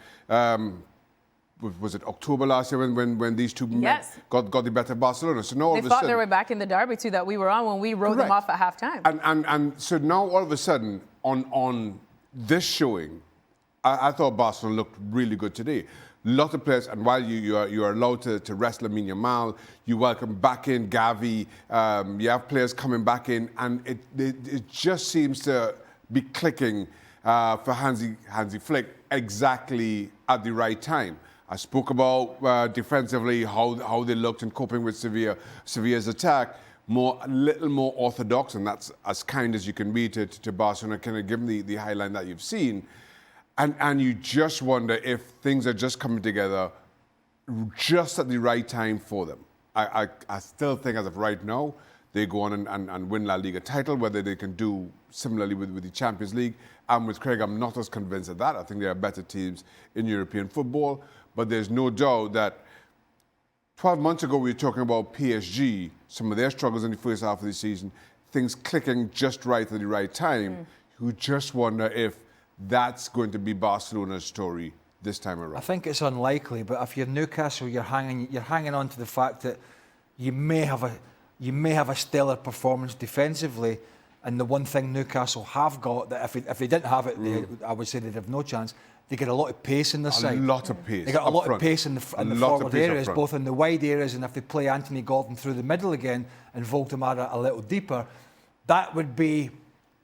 was it October last year when these two men got the better Barcelona? So now all they of a thought sudden, they were back in the derby too that we were on when we wrote them off at halftime. And so now all of a sudden on this showing, I thought Barcelona looked really good today. Lot of players, and while you are allowed to rest Lamine Yamal, you welcome back in Gavi. You have players coming back in, and it just seems to be clicking for Hansi Flick exactly at the right time. I spoke about defensively how they looked and coping with Sevilla's attack. A little more orthodox, and that's as kind as you can be to Barcelona. Kind of give them the highline that you've seen. And you just wonder if things are just coming together just at the right time for them. I still think as of right now, they go on and win La Liga title, whether they can do similarly with the Champions League. And with Craig, I'm not as convinced of that. I think there are better teams in European football. But there's no doubt that 12 months ago, we were talking about PSG, some of their struggles in the first half of the season, things clicking just right at the right time. You just wonder if that's going to be Barcelona's story this time around. I think it's unlikely, but if you're Newcastle, you're hanging on to the fact that you may have a stellar performance defensively, and the one thing Newcastle have got that if they didn't have it, I would say they'd have no chance. They get a lot of pace in the side. A lot of pace. They got a lot of pace in the forward areas, both in the wide areas, and if they play Anthony Gordon through the middle again and Voldemar a little deeper, that would be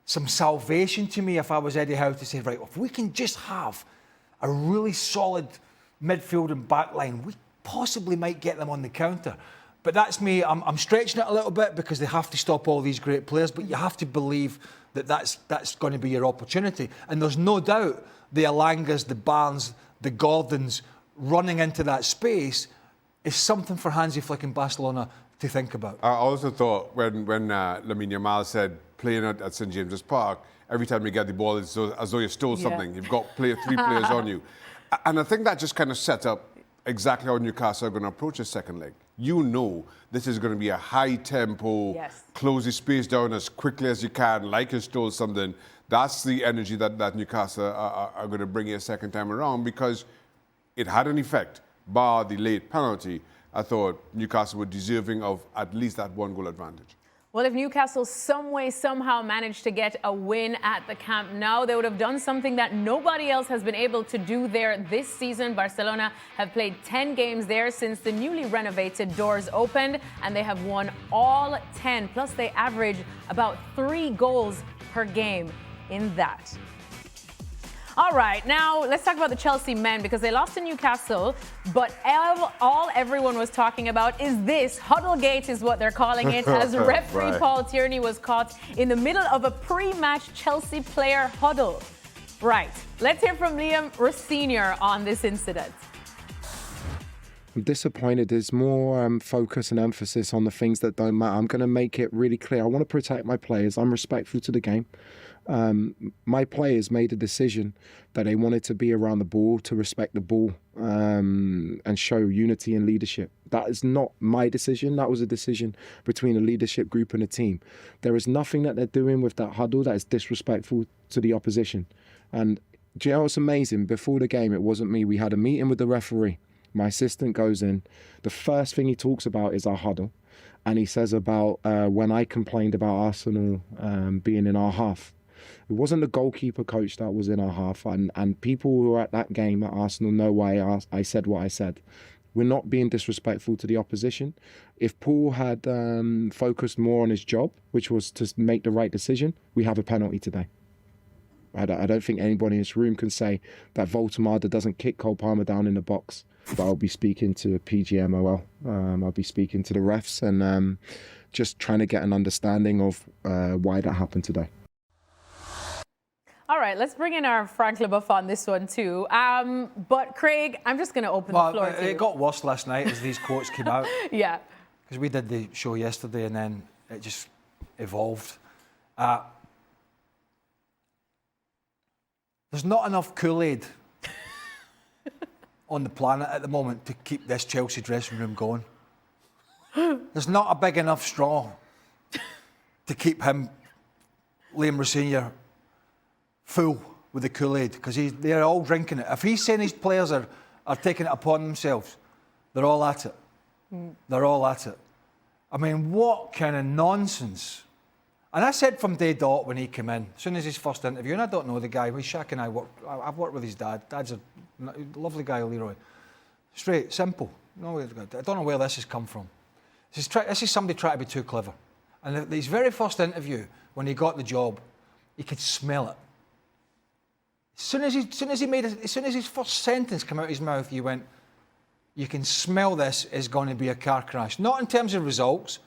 some salvation to me if I was Eddie Howe to say, right, if we can just have a really solid midfield and back line, we possibly might get them on the counter. But that's me. I'm stretching it a little bit because they have to stop all these great players, but you have to believe that that's going to be your opportunity. And there's no doubt the Elangas, the Barnes, the Gordons running into that space is something for Hansi Flick in Barcelona to think about. I also thought when Lamine Yamal said playing at St James's Park, every time you get the ball, it's as though you stole something. You've got three players on you. And I think that just kind of set up exactly how Newcastle are going to approach the second leg. You know this is going to be a high tempo, close the space down as quickly as you can, like you stole something. That's the energy that Newcastle are going to bring here second time around, because it had an effect. Bar the late penalty, I thought Newcastle were deserving of at least that one goal advantage. Well, if Newcastle somehow managed to get a win at the Camp Nou, they would have done something that nobody else has been able to do there this season. Barcelona have played 10 games there since the newly renovated doors opened, and they have won all 10. Plus, they average about 3 goals per game in that. All right, now let's talk about the Chelsea men, because they lost to Newcastle, but all everyone was talking about is this. Huddlegate is what they're calling it, as referee Paul Tierney was caught in the middle of a pre-match Chelsea player huddle. Right, let's hear from Liam Rosenior on this incident. I'm disappointed. There's more focus and emphasis on the things that don't matter. I'm going to make it really clear. I want to protect my players. I'm respectful to the game. My players made a decision that they wanted to be around the ball, to respect the ball, and and show unity and leadership. That is not my decision. That was a decision between a leadership group and a team. There is nothing that they're doing with that huddle that is disrespectful to the opposition. And do you know what's amazing? Before the game, it wasn't me. We had a meeting with the referee. My assistant goes in. The first thing he talks about is our huddle. And he says about when I complained about Arsenal being in our half. It wasn't the goalkeeper coach that was in our half. And people who were at that game at Arsenal know why I said what I said. We're not being disrespectful to the opposition. If Paul had focused more on his job, which was to make the right decision, we have a penalty today. I don't think anybody in this room can say that Voltemada doesn't kick Cole Palmer down in the box. But I'll be speaking to PGMOL. I'll be speaking to the refs and just trying to get an understanding of why that happened today. All right, let's bring in our Frank LeBeuf on this one too. But Craig, I'm just going to open the floor to you. It got worse last night as these quotes came out. Yeah. Because we did the show yesterday and then it just evolved. There's not enough Kool-Aid on the planet at the moment to keep this Chelsea dressing room going. There's not a big enough straw to keep him, Liam Rosenior, full with the Kool-Aid because they're all drinking it. If he's saying his players are taking it upon themselves, they're all at it. They're all at it. I mean, what kind of nonsense. And I said from day dot when he came in, as soon as his first interview, and I don't know the guy, Shaq and I've worked with his dad. Dad's a lovely guy, Leroy. Straight, simple. No, I don't know where this has come from. This is somebody trying to be too clever. And his very first interview, when he got the job, he could smell it. As soon as his first sentence came out of his mouth, he went, "You can smell this is going to be a car crash." Not in terms of results,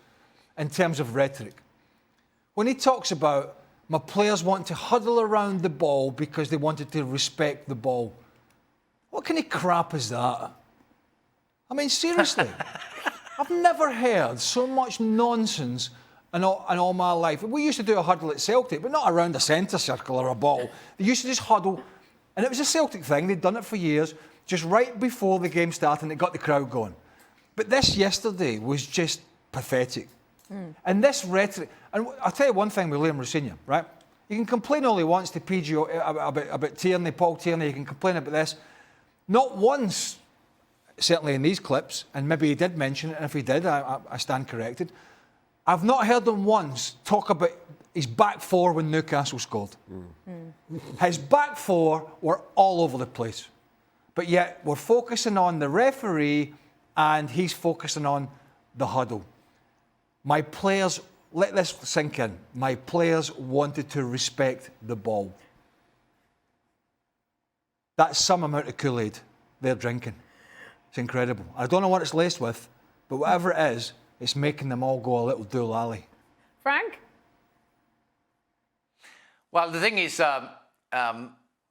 in terms of rhetoric. When he talks about my players want to huddle around the ball because they wanted to respect the ball. What kind of crap is that? I mean, seriously. I've never heard so much nonsense in all my life. We used to do a huddle at Celtic, but not around a centre circle or a ball. They used to just huddle, and it was a Celtic thing. They'd done it for years, just right before the game started, and it got the crowd going. But this yesterday was just pathetic. And this rhetoric, and I'll tell you one thing with Liam Rosenior, right? You can complain all he wants to PG about Tierney, Paul Tierney, you can complain about this. Not once, certainly in these clips, and maybe he did mention it, and if he did, I stand corrected. I've not heard him once talk about his back four when Newcastle scored. His back four were all over the place. But yet we're focusing on the referee and he's focusing on the huddle. My players, let this sink in, my players wanted to respect the ball. That's some amount of Kool-Aid they're drinking. It's incredible. I don't know what it's laced with, but whatever it is, it's making them all go a little doolally. Frank? Well, the thing is,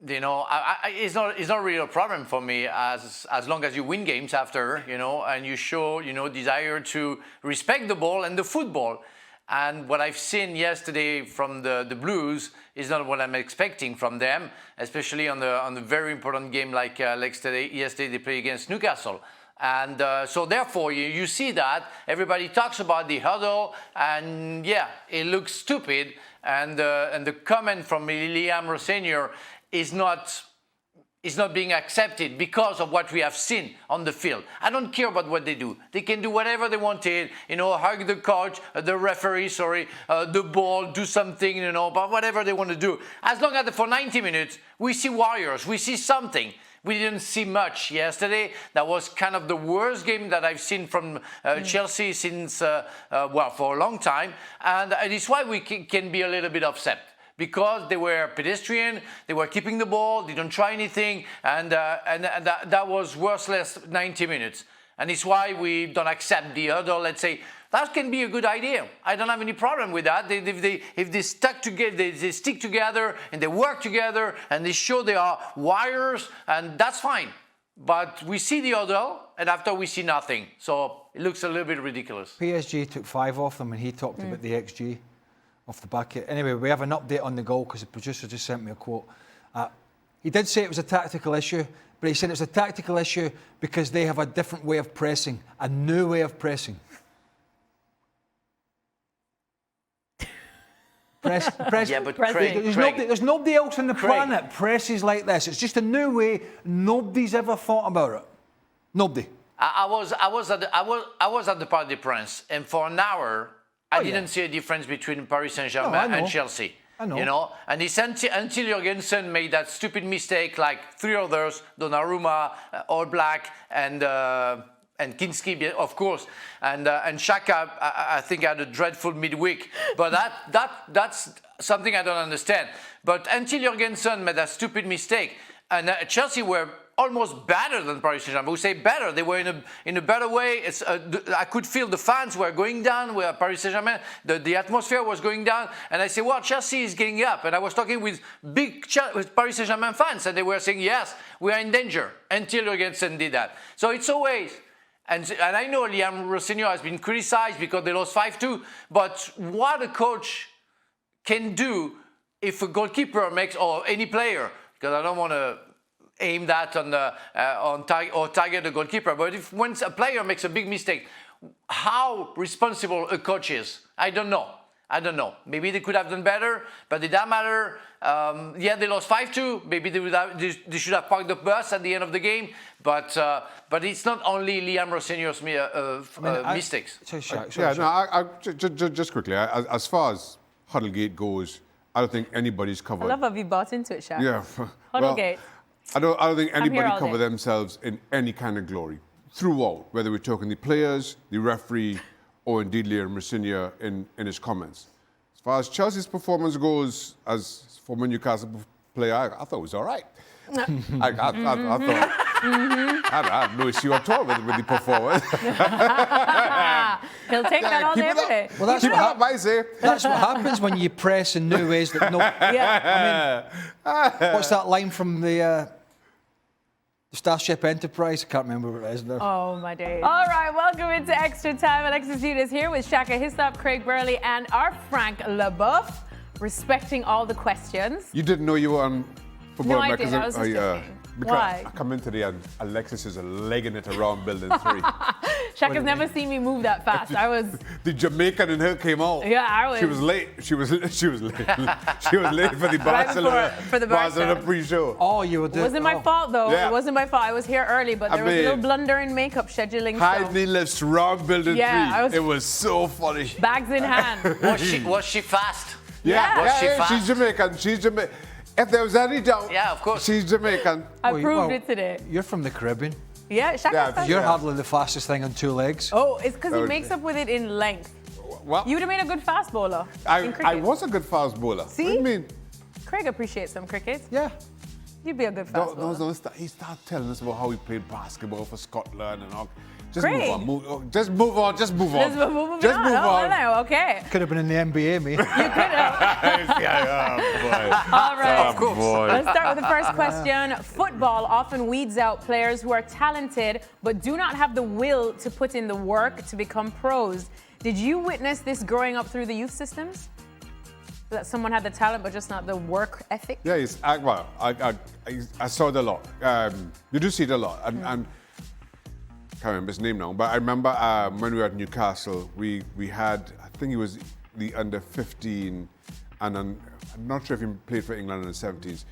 it's not really a problem for me as long as you win games after, and you show, desire to respect the ball and the football. And what I've seen yesterday from the Blues is not what I'm expecting from them, especially on the very important game like yesterday they played against Newcastle. And so therefore you see that everybody talks about the huddle, and yeah, it looks stupid. And the comment from Liam Rosenior is not being accepted because of what we have seen on the field. I don't care about what they do. They can do whatever they wanted, hug the coach, the referee, the ball, do something, but whatever they want to do. As long as for 90 minutes, we see Warriors, we see something. We didn't see much yesterday. That was kind of the worst game that I've seen from Chelsea since, for a long time. And it's why we can be a little bit upset. Because they were pedestrian, they were keeping the ball, they don't try anything, and that was worthless 90 minutes. And it's why we don't accept the huddle. Let's say that can be a good idea. I don't have any problem with that. If they stick together and they work together and they show they are warriors, and that's fine. But we see the huddle, and after we see nothing. So it looks a little bit ridiculous. PSG took 5 off them, and he talked about the XG. Off the back. Anyway, we have an update on the goal because the producer just sent me a quote. He did say it was a tactical issue, but he said it's a tactical issue because they have a different way of pressing, a new way of pressing. Yeah, but Craig, there's nobody else on the planet presses like this. It's just a new way. Nobody's ever thought about it. Nobody. I was at the Parc des Princes, and for an hour, I didn't see a difference between Paris Saint-Germain and Chelsea. I know. You know, and it's until Jurgensen made that stupid mistake, like 3 others, Donnarumma, All Black, and Kinski, of course, and Xhaka, I think had a dreadful midweek. But that's something I don't understand. But until Jurgensen made that stupid mistake, and Chelsea were almost better than Paris Saint-Germain. We say better; they were in a better way. I could feel the fans were going down. Where Paris Saint-Germain, the atmosphere was going down, and I say, well, Chelsea is getting up. And I was talking with with Paris Saint-Germain fans, and they were saying, yes, we are in danger. Until Jurgensen did that. So it's always. And I know Liam Rosenior has been criticized because they lost 5-2, but what a coach can do if a goalkeeper makes, or any player, because I don't want to aim that on target the goalkeeper, but if once a player makes a big mistake, how responsible a coach is, I don't know. Maybe they could have done better, but it doesn't matter. Yeah, they lost 5-2. Maybe they should have parked the bus at the end of the game. But it's not only Liam Rosenior's mistakes. Just quickly. As far as Huddlegate goes, I don't think anybody's covered. I love how you bought into it, Shaq. Yeah. Huddlegate. Well, I don't think anybody covered themselves in any kind of glory throughout, whether we're talking the players, the referee, or indeed Liam Rosenior in his comments. As far as Chelsea's performance goes, as former Newcastle player, I thought it was all right. I thought I had no issue at all with the performance. He'll take that all day, every day. Well, that's what happens when you press in new ways that no. Yeah. I mean, what's that line from the Starship Enterprise? I can't remember what it is now. Oh, my days. All right, welcome into Extra Time. Alexis Jude is here with Shaka Hissop, Craig Burley, and our Frank Leboeuf, respecting all the questions. You didn't know you were on Football No, I did. I was just joking. Why? I come in today and Alexis is legging it around building 3. Shaka's never seen me move that fast. The Jamaican in her came out. Yeah, I was. She was late. She was late. She was late for the Barcelona pre-show. Oh, you were doing. It wasn't my fault though. Yeah. It wasn't my fault. I was here early, but there was a little blunder in makeup scheduling. Heidney lives round building 3. it was so funny. Bags in hand. Was she fast? Yeah. Was she fast? She's Jamaican. If there was any doubt, of course. She's Jamaican. I proved it today. You're from the Caribbean. Yeah, Shaka's fast. You're hardly the fastest thing on 2 legs. Oh, it's because he makes up with it in length. Well, You would have made a good fast bowler. I was a good fast bowler. See? What do you mean? Craig appreciates some cricket. Yeah. You'd be a good fast bowler. He started telling us about how he played basketball for Scotland and all. Craig. Just move on. Just move on. No, okay. Could have been in the NBA, mate. You could have. All right. Of course. Let's start with the first question. Football often weeds out players who are talented but do not have the will to put in the work to become pros. Did you witness this growing up through the youth systems? That someone had the talent but just not the work ethic? Yeah, I saw it a lot. You do see it a lot. And I can't remember his name now, but I remember when we were at Newcastle, we had, I think he was the under 15, and I'm not sure if he played for England in the 70s,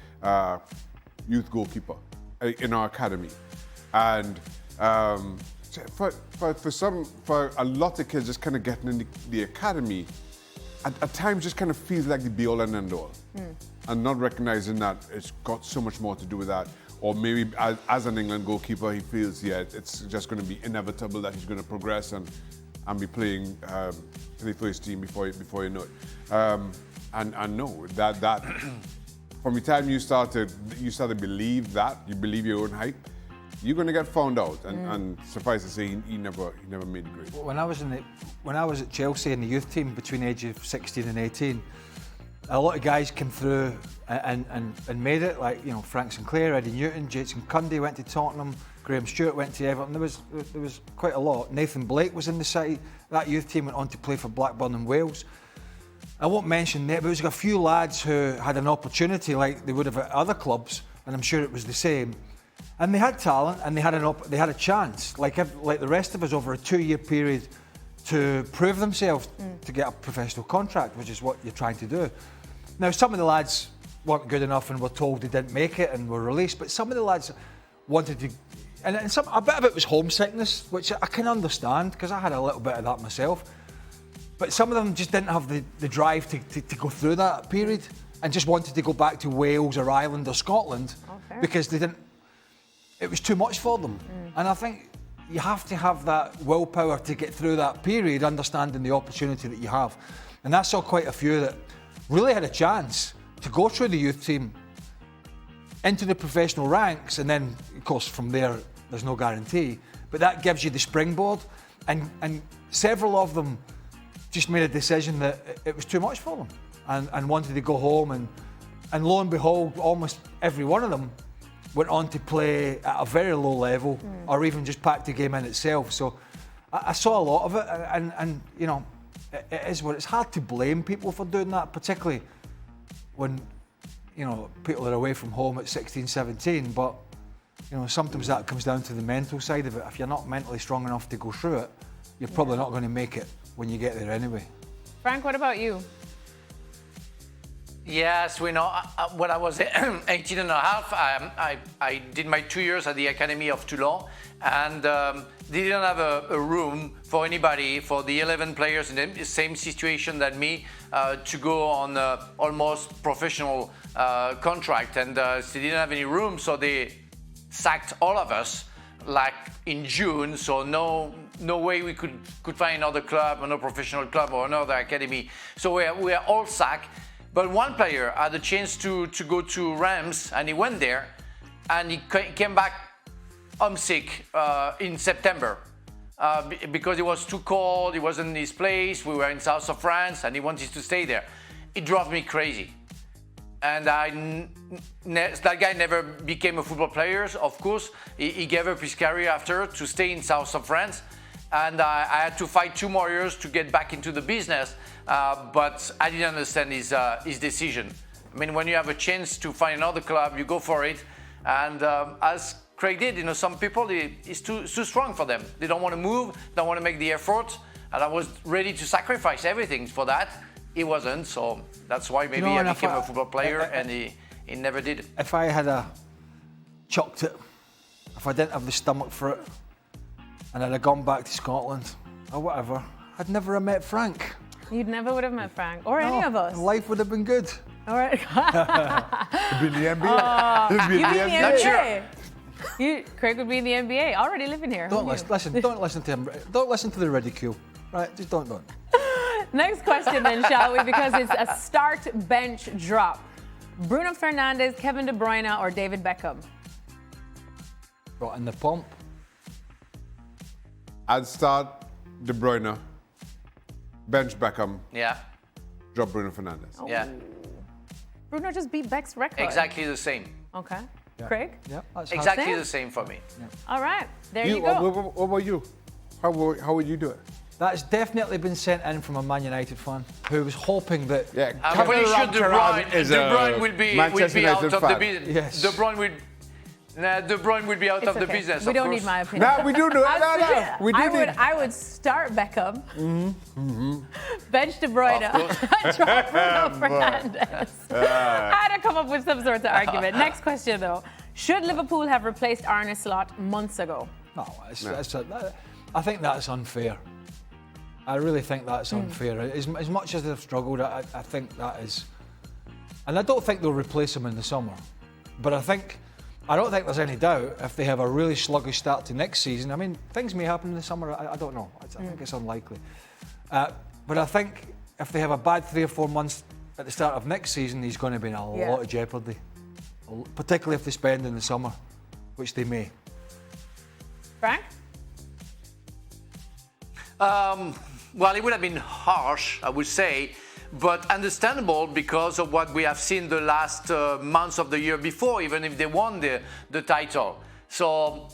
youth goalkeeper in our academy. And for a lot of kids just kind of getting in the academy, at times just kind of feels like the be all and end all. And not recognizing that it's got so much more to do with that. Or maybe as an England goalkeeper, he feels, it's just going to be inevitable that he's going to progress and be playing for the first team before you know it. And no, that from the time you start to believe that, you believe your own hype, you're going to get found out. And suffice to say, he never made the grade. When I was at Chelsea in the youth team between the age of 16 and 18, a lot of guys came through and made it, like, Frank Sinclair, Eddie Newton, Jason Cundy went to Tottenham, Graham Stewart went to Everton. There was quite a lot. Nathan Blake was in the City. That youth team went on to play for Blackburn and Wales. I won't mention that, but there was a few lads who had an opportunity like they would have at other clubs, and I'm sure it was the same. And they had talent, and they had a chance, like the rest of us, over a 2-year period, to prove themselves to get a professional contract, which is what you're trying to do. Now, some of the lads weren't good enough and were told they didn't make it and were released, but some of the lads wanted to, and a bit of it was homesickness, which I can understand because I had a little bit of that myself. But some of them just didn't have the drive to go through that period and just wanted to go back to Wales or Ireland or Scotland because they didn't. It was too much for them, and I think you have to have that willpower to get through that period, understanding the opportunity that you have. And I saw quite a few that really had a chance to go through the youth team into the professional ranks, and then, of course, from there, there's no guarantee. But that gives you the springboard, and several of them just made a decision that it was too much for them and wanted to go home. And lo and behold, almost every one of them went on to play at a very low level or even just packed the game in itself. So I saw a lot of it, and you know, it is what it's hard to blame people for doing that, particularly when, you know, people are away from home at 16, 17, but you know, sometimes that comes down to the mental side of it. If you're not mentally strong enough to go through it, you're probably not going to make it when you get there anyway. Frank, what about you? Yes, we know. When I was 18 and a half, I did my 2 years at the Academy of Toulon, and they didn't have a room for anybody, for the 11 players in the same situation than me, to go on almost professional contract, and so they didn't have any room, so they sacked all of us like in June, so no way we could find another club, another professional club or another academy. So we are all sacked. But one player had the chance to go to Rams, and he went there, and he came back homesick in September because it was too cold, he wasn't in his place, we were in south of France, and he wanted to stay there. It drove me crazy. And that guy never became a football player, of course. He gave up his career after to stay in south of France. And I had to fight 2 more years to get back into the business, but I didn't understand his decision. I mean, when you have a chance to find another club, you go for it. And as Craig did, you know, some people, it's too strong for them. They don't want to move, don't want to make the effort. And I was ready to sacrifice everything for that. He wasn't, so that's why maybe I became a football player, and he never did it. If I had chucked it, if I didn't have the stomach for it, and I'd have gone back to Scotland or whatever, I'd never have met Frank. You never would have met Frank, or any of us. Life would have been good. All right. He'd be in the NBA. He'd be in the NBA. Not sure. Craig would be in the NBA, already living here. Don't listen to him. Don't listen to the ridicule. Right, just don't. Next question then, shall we? Because it's a start bench drop. Bruno Fernandes, Kevin De Bruyne, or David Beckham? Brought in the pump. I'd start De Bruyne, bench Beckham, drop Bruno Fernandes. Oh. Yeah. Bruno just beat Beck's record. Exactly the same. Okay. Yeah. Craig? Yeah, that's Exactly the same for me. Yeah. All right, there you go. What about you? How would you do it? That's definitely been sent in from a Man United fan who was hoping that. Yeah, I'm pretty sure De Bruyne will be out of the business. Yes. De Bruyne will be out of the business. We don't need my opinion. No, we do know. No. We do I would start Beckham, bench De Bruyne, drop Bruno Fernandes. I had to come up with some sort of argument. Next question, though. Should Liverpool have replaced Arne Slot months ago? No, I think that's unfair. I really think that's unfair. As much as they've struggled, I think that is. And I don't think they'll replace him in the summer. But I don't think there's any doubt if they have a really sluggish start to next season. I mean, things may happen in the summer. I don't know. I think it's unlikely. But I think if they have a bad 3 or 4 months at the start of next season, he's going to be in a lot of jeopardy. Particularly if they spend in the summer, which they may. Frank? Well, it would have been harsh, I would say, but understandable because of what we have seen the last months of the year before, even if they won the title. So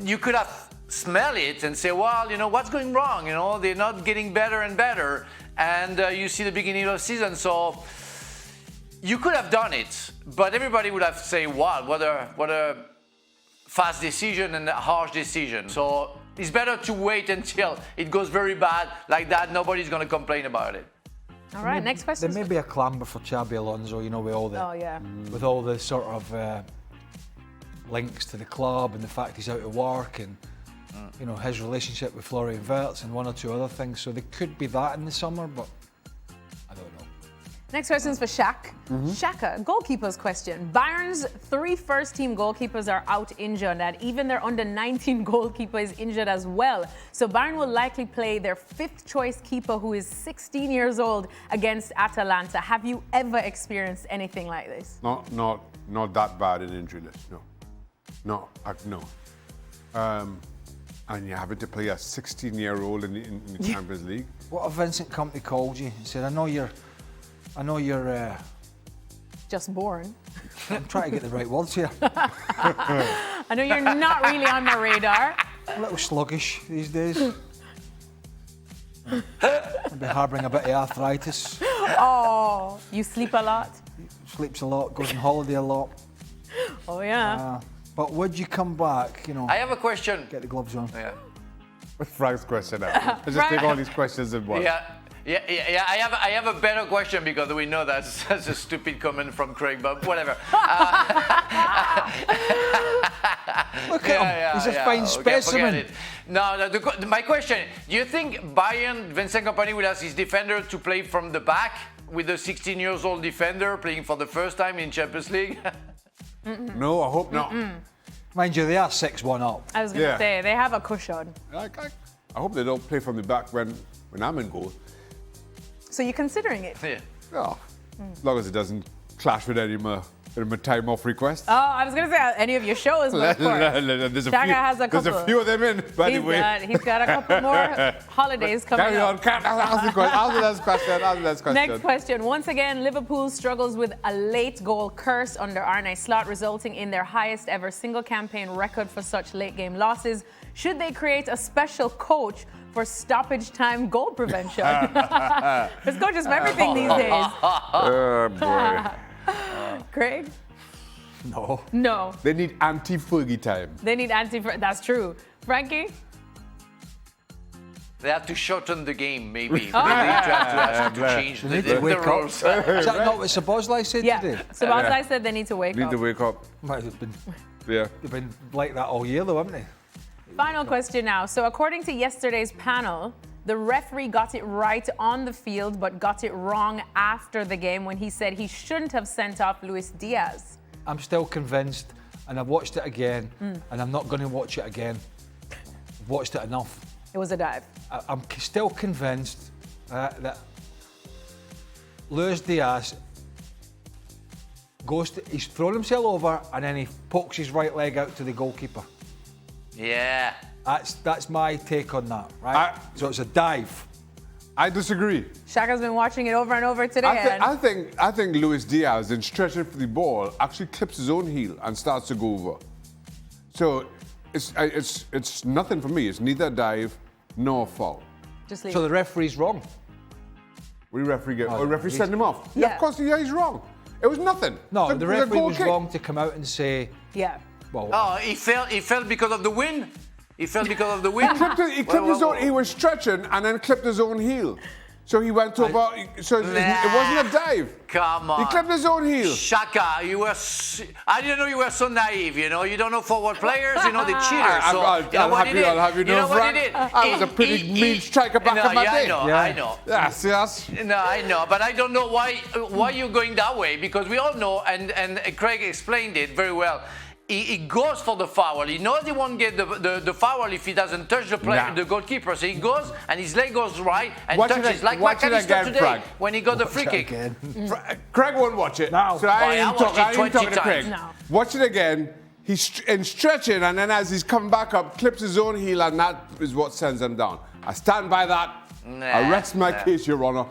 you could have smelled it and say, well, you know, what's going wrong? You know, they're not getting better and better. And you see the beginning of the season. So you could have done it, but everybody would have said, wow, what a fast decision and a harsh decision. So it's better to wait until it goes very bad like that. Nobody's going to complain about it. All right, next question. There may be a clamber for Xabi Alonso, you know, with all the with all the sort of links to the club and the fact he's out of work and you know his relationship with Florian Wirtz and one or two other things. So there could be that in the summer, but I don't know. Next question is for Shaq. Shaka, goalkeepers question. Bayern's 3 first-team goalkeepers are out injured, and even their under-19 goalkeeper is injured as well. So Bayern will likely play their 5th-choice keeper, who is 16 years old, against Atalanta. Have you ever experienced anything like this? Not that bad an injury list. No. And you're having to play a 16-year-old in the Champions League. What if Vincent Kompany called you and said, I know you're Just born. I'm trying to get the right words here. I know you're not really on my radar. A little sluggish these days. Maybe harbouring a bit of arthritis. Oh, you sleep a lot? Sleeps a lot, goes on holiday a lot. Oh, yeah. But would you come back, you know, I have a question. get the gloves on? Yeah. Frank's question now. Let's just take all these questions in one. Yeah. I have a better question because we know that's a stupid comment from Craig, but whatever. Look at him. He's a fine specimen. Forget it. No, my question, do you think Bayern, Vincent Kompany will ask his defender to play from the back with a 16-year-old defender playing for the first time in Champions League? No, I hope not. Mind you, they are 6-1 up. I was going to say, they have a cushion. I hope they don't play from the back when I'm in goal. So you're considering it? Yeah. Oh, as long as it doesn't clash with any of my time off requests. Oh, I was going to say any of your shows, but of course. Shaka has a couple. There's a few of them in, by the way. He's got a couple more holidays coming up. Carry on. Ask the next question. Next question. Once again, Liverpool struggles with a late goal curse under Arne Slot, resulting in their highest ever single campaign record for such late game losses. Should they create a special coach for stoppage time goal prevention? There's coaches for everything these days. Oh, boy. Craig? No. They need anti-Fergie time. They need that's true. Frankie? They have to shorten the game, maybe. They need to have to change the rules. Is that not what Szoboszlai said today? Szoboszlai said they need to wake up. Need to wake up. Might have been, Yeah. they've been like that all year, though, haven't they? Final question now. So according to yesterday's panel, the referee got it right on the field, but got it wrong after the game when he said he shouldn't have sent off Luis Diaz. I'm still convinced, and I've watched it again, and I'm not going to watch it again. I've watched it enough. It was a dive. I'm still convinced that Luis Diaz he's thrown himself over, and then he pokes his right leg out to the goalkeeper. Yeah. That's my take on that, right? So it's a dive. I disagree. Shaka's been watching it over and over today. I think Luis Diaz, in stretching for the ball, actually clips his own heel and starts to go over. So it's nothing for me. It's neither a dive nor a foul. Just leave So the referee's wrong. We referee send him off. Yeah. Of course, he's wrong. It was nothing. No, It the was a referee goal was kick. wrong to come out and say, Yeah. well, Oh, he fell because of the wind? He fell because of the wind? He clipped his own. He was stretching and then clipped his own heel. So he went over. So it wasn't a dive. Come on. He clipped his own heel. Shaka, I didn't know you were so naive, you know. You don't know forward players, you know, the cheaters. So, I'll have you know, Frank, I was a pretty mean striker back in my day. I know. Yes. No, I know, but I don't know why you're going that way, because we all know, and Craig explained it very well. He goes for the foul. He knows he won't get the foul if he doesn't touch the goalkeeper. So he goes and his leg goes right and touches like McAllister today Frank. when he got the free kick. Craig won't watch it. No. So I ain't watched it 20 talking to Craig. times. No. Watch it again. He's in stretching, and then as he's coming back up, clips his own heel, and that is what sends him down. I stand by that. I rest my case, Your Honour.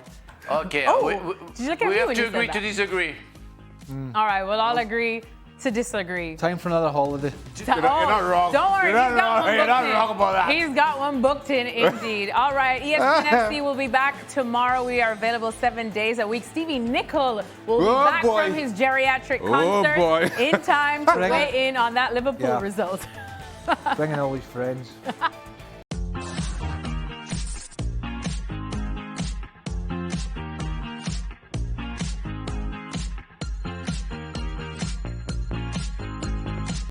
Okay, Did you look at we me have when to you said agree that? to disagree. All right, we'll all agree to disagree. Time for another holiday. You're not wrong. Don't worry, You're not he's got wrong. one You're not booked in. wrong about that. He's got one booked in, indeed. All right, ESPN FC will be back tomorrow. We are available 7 days a week. Stevie Nicol will be back from his geriatric concert in time to weigh in on that Liverpool result. Bringing all his friends.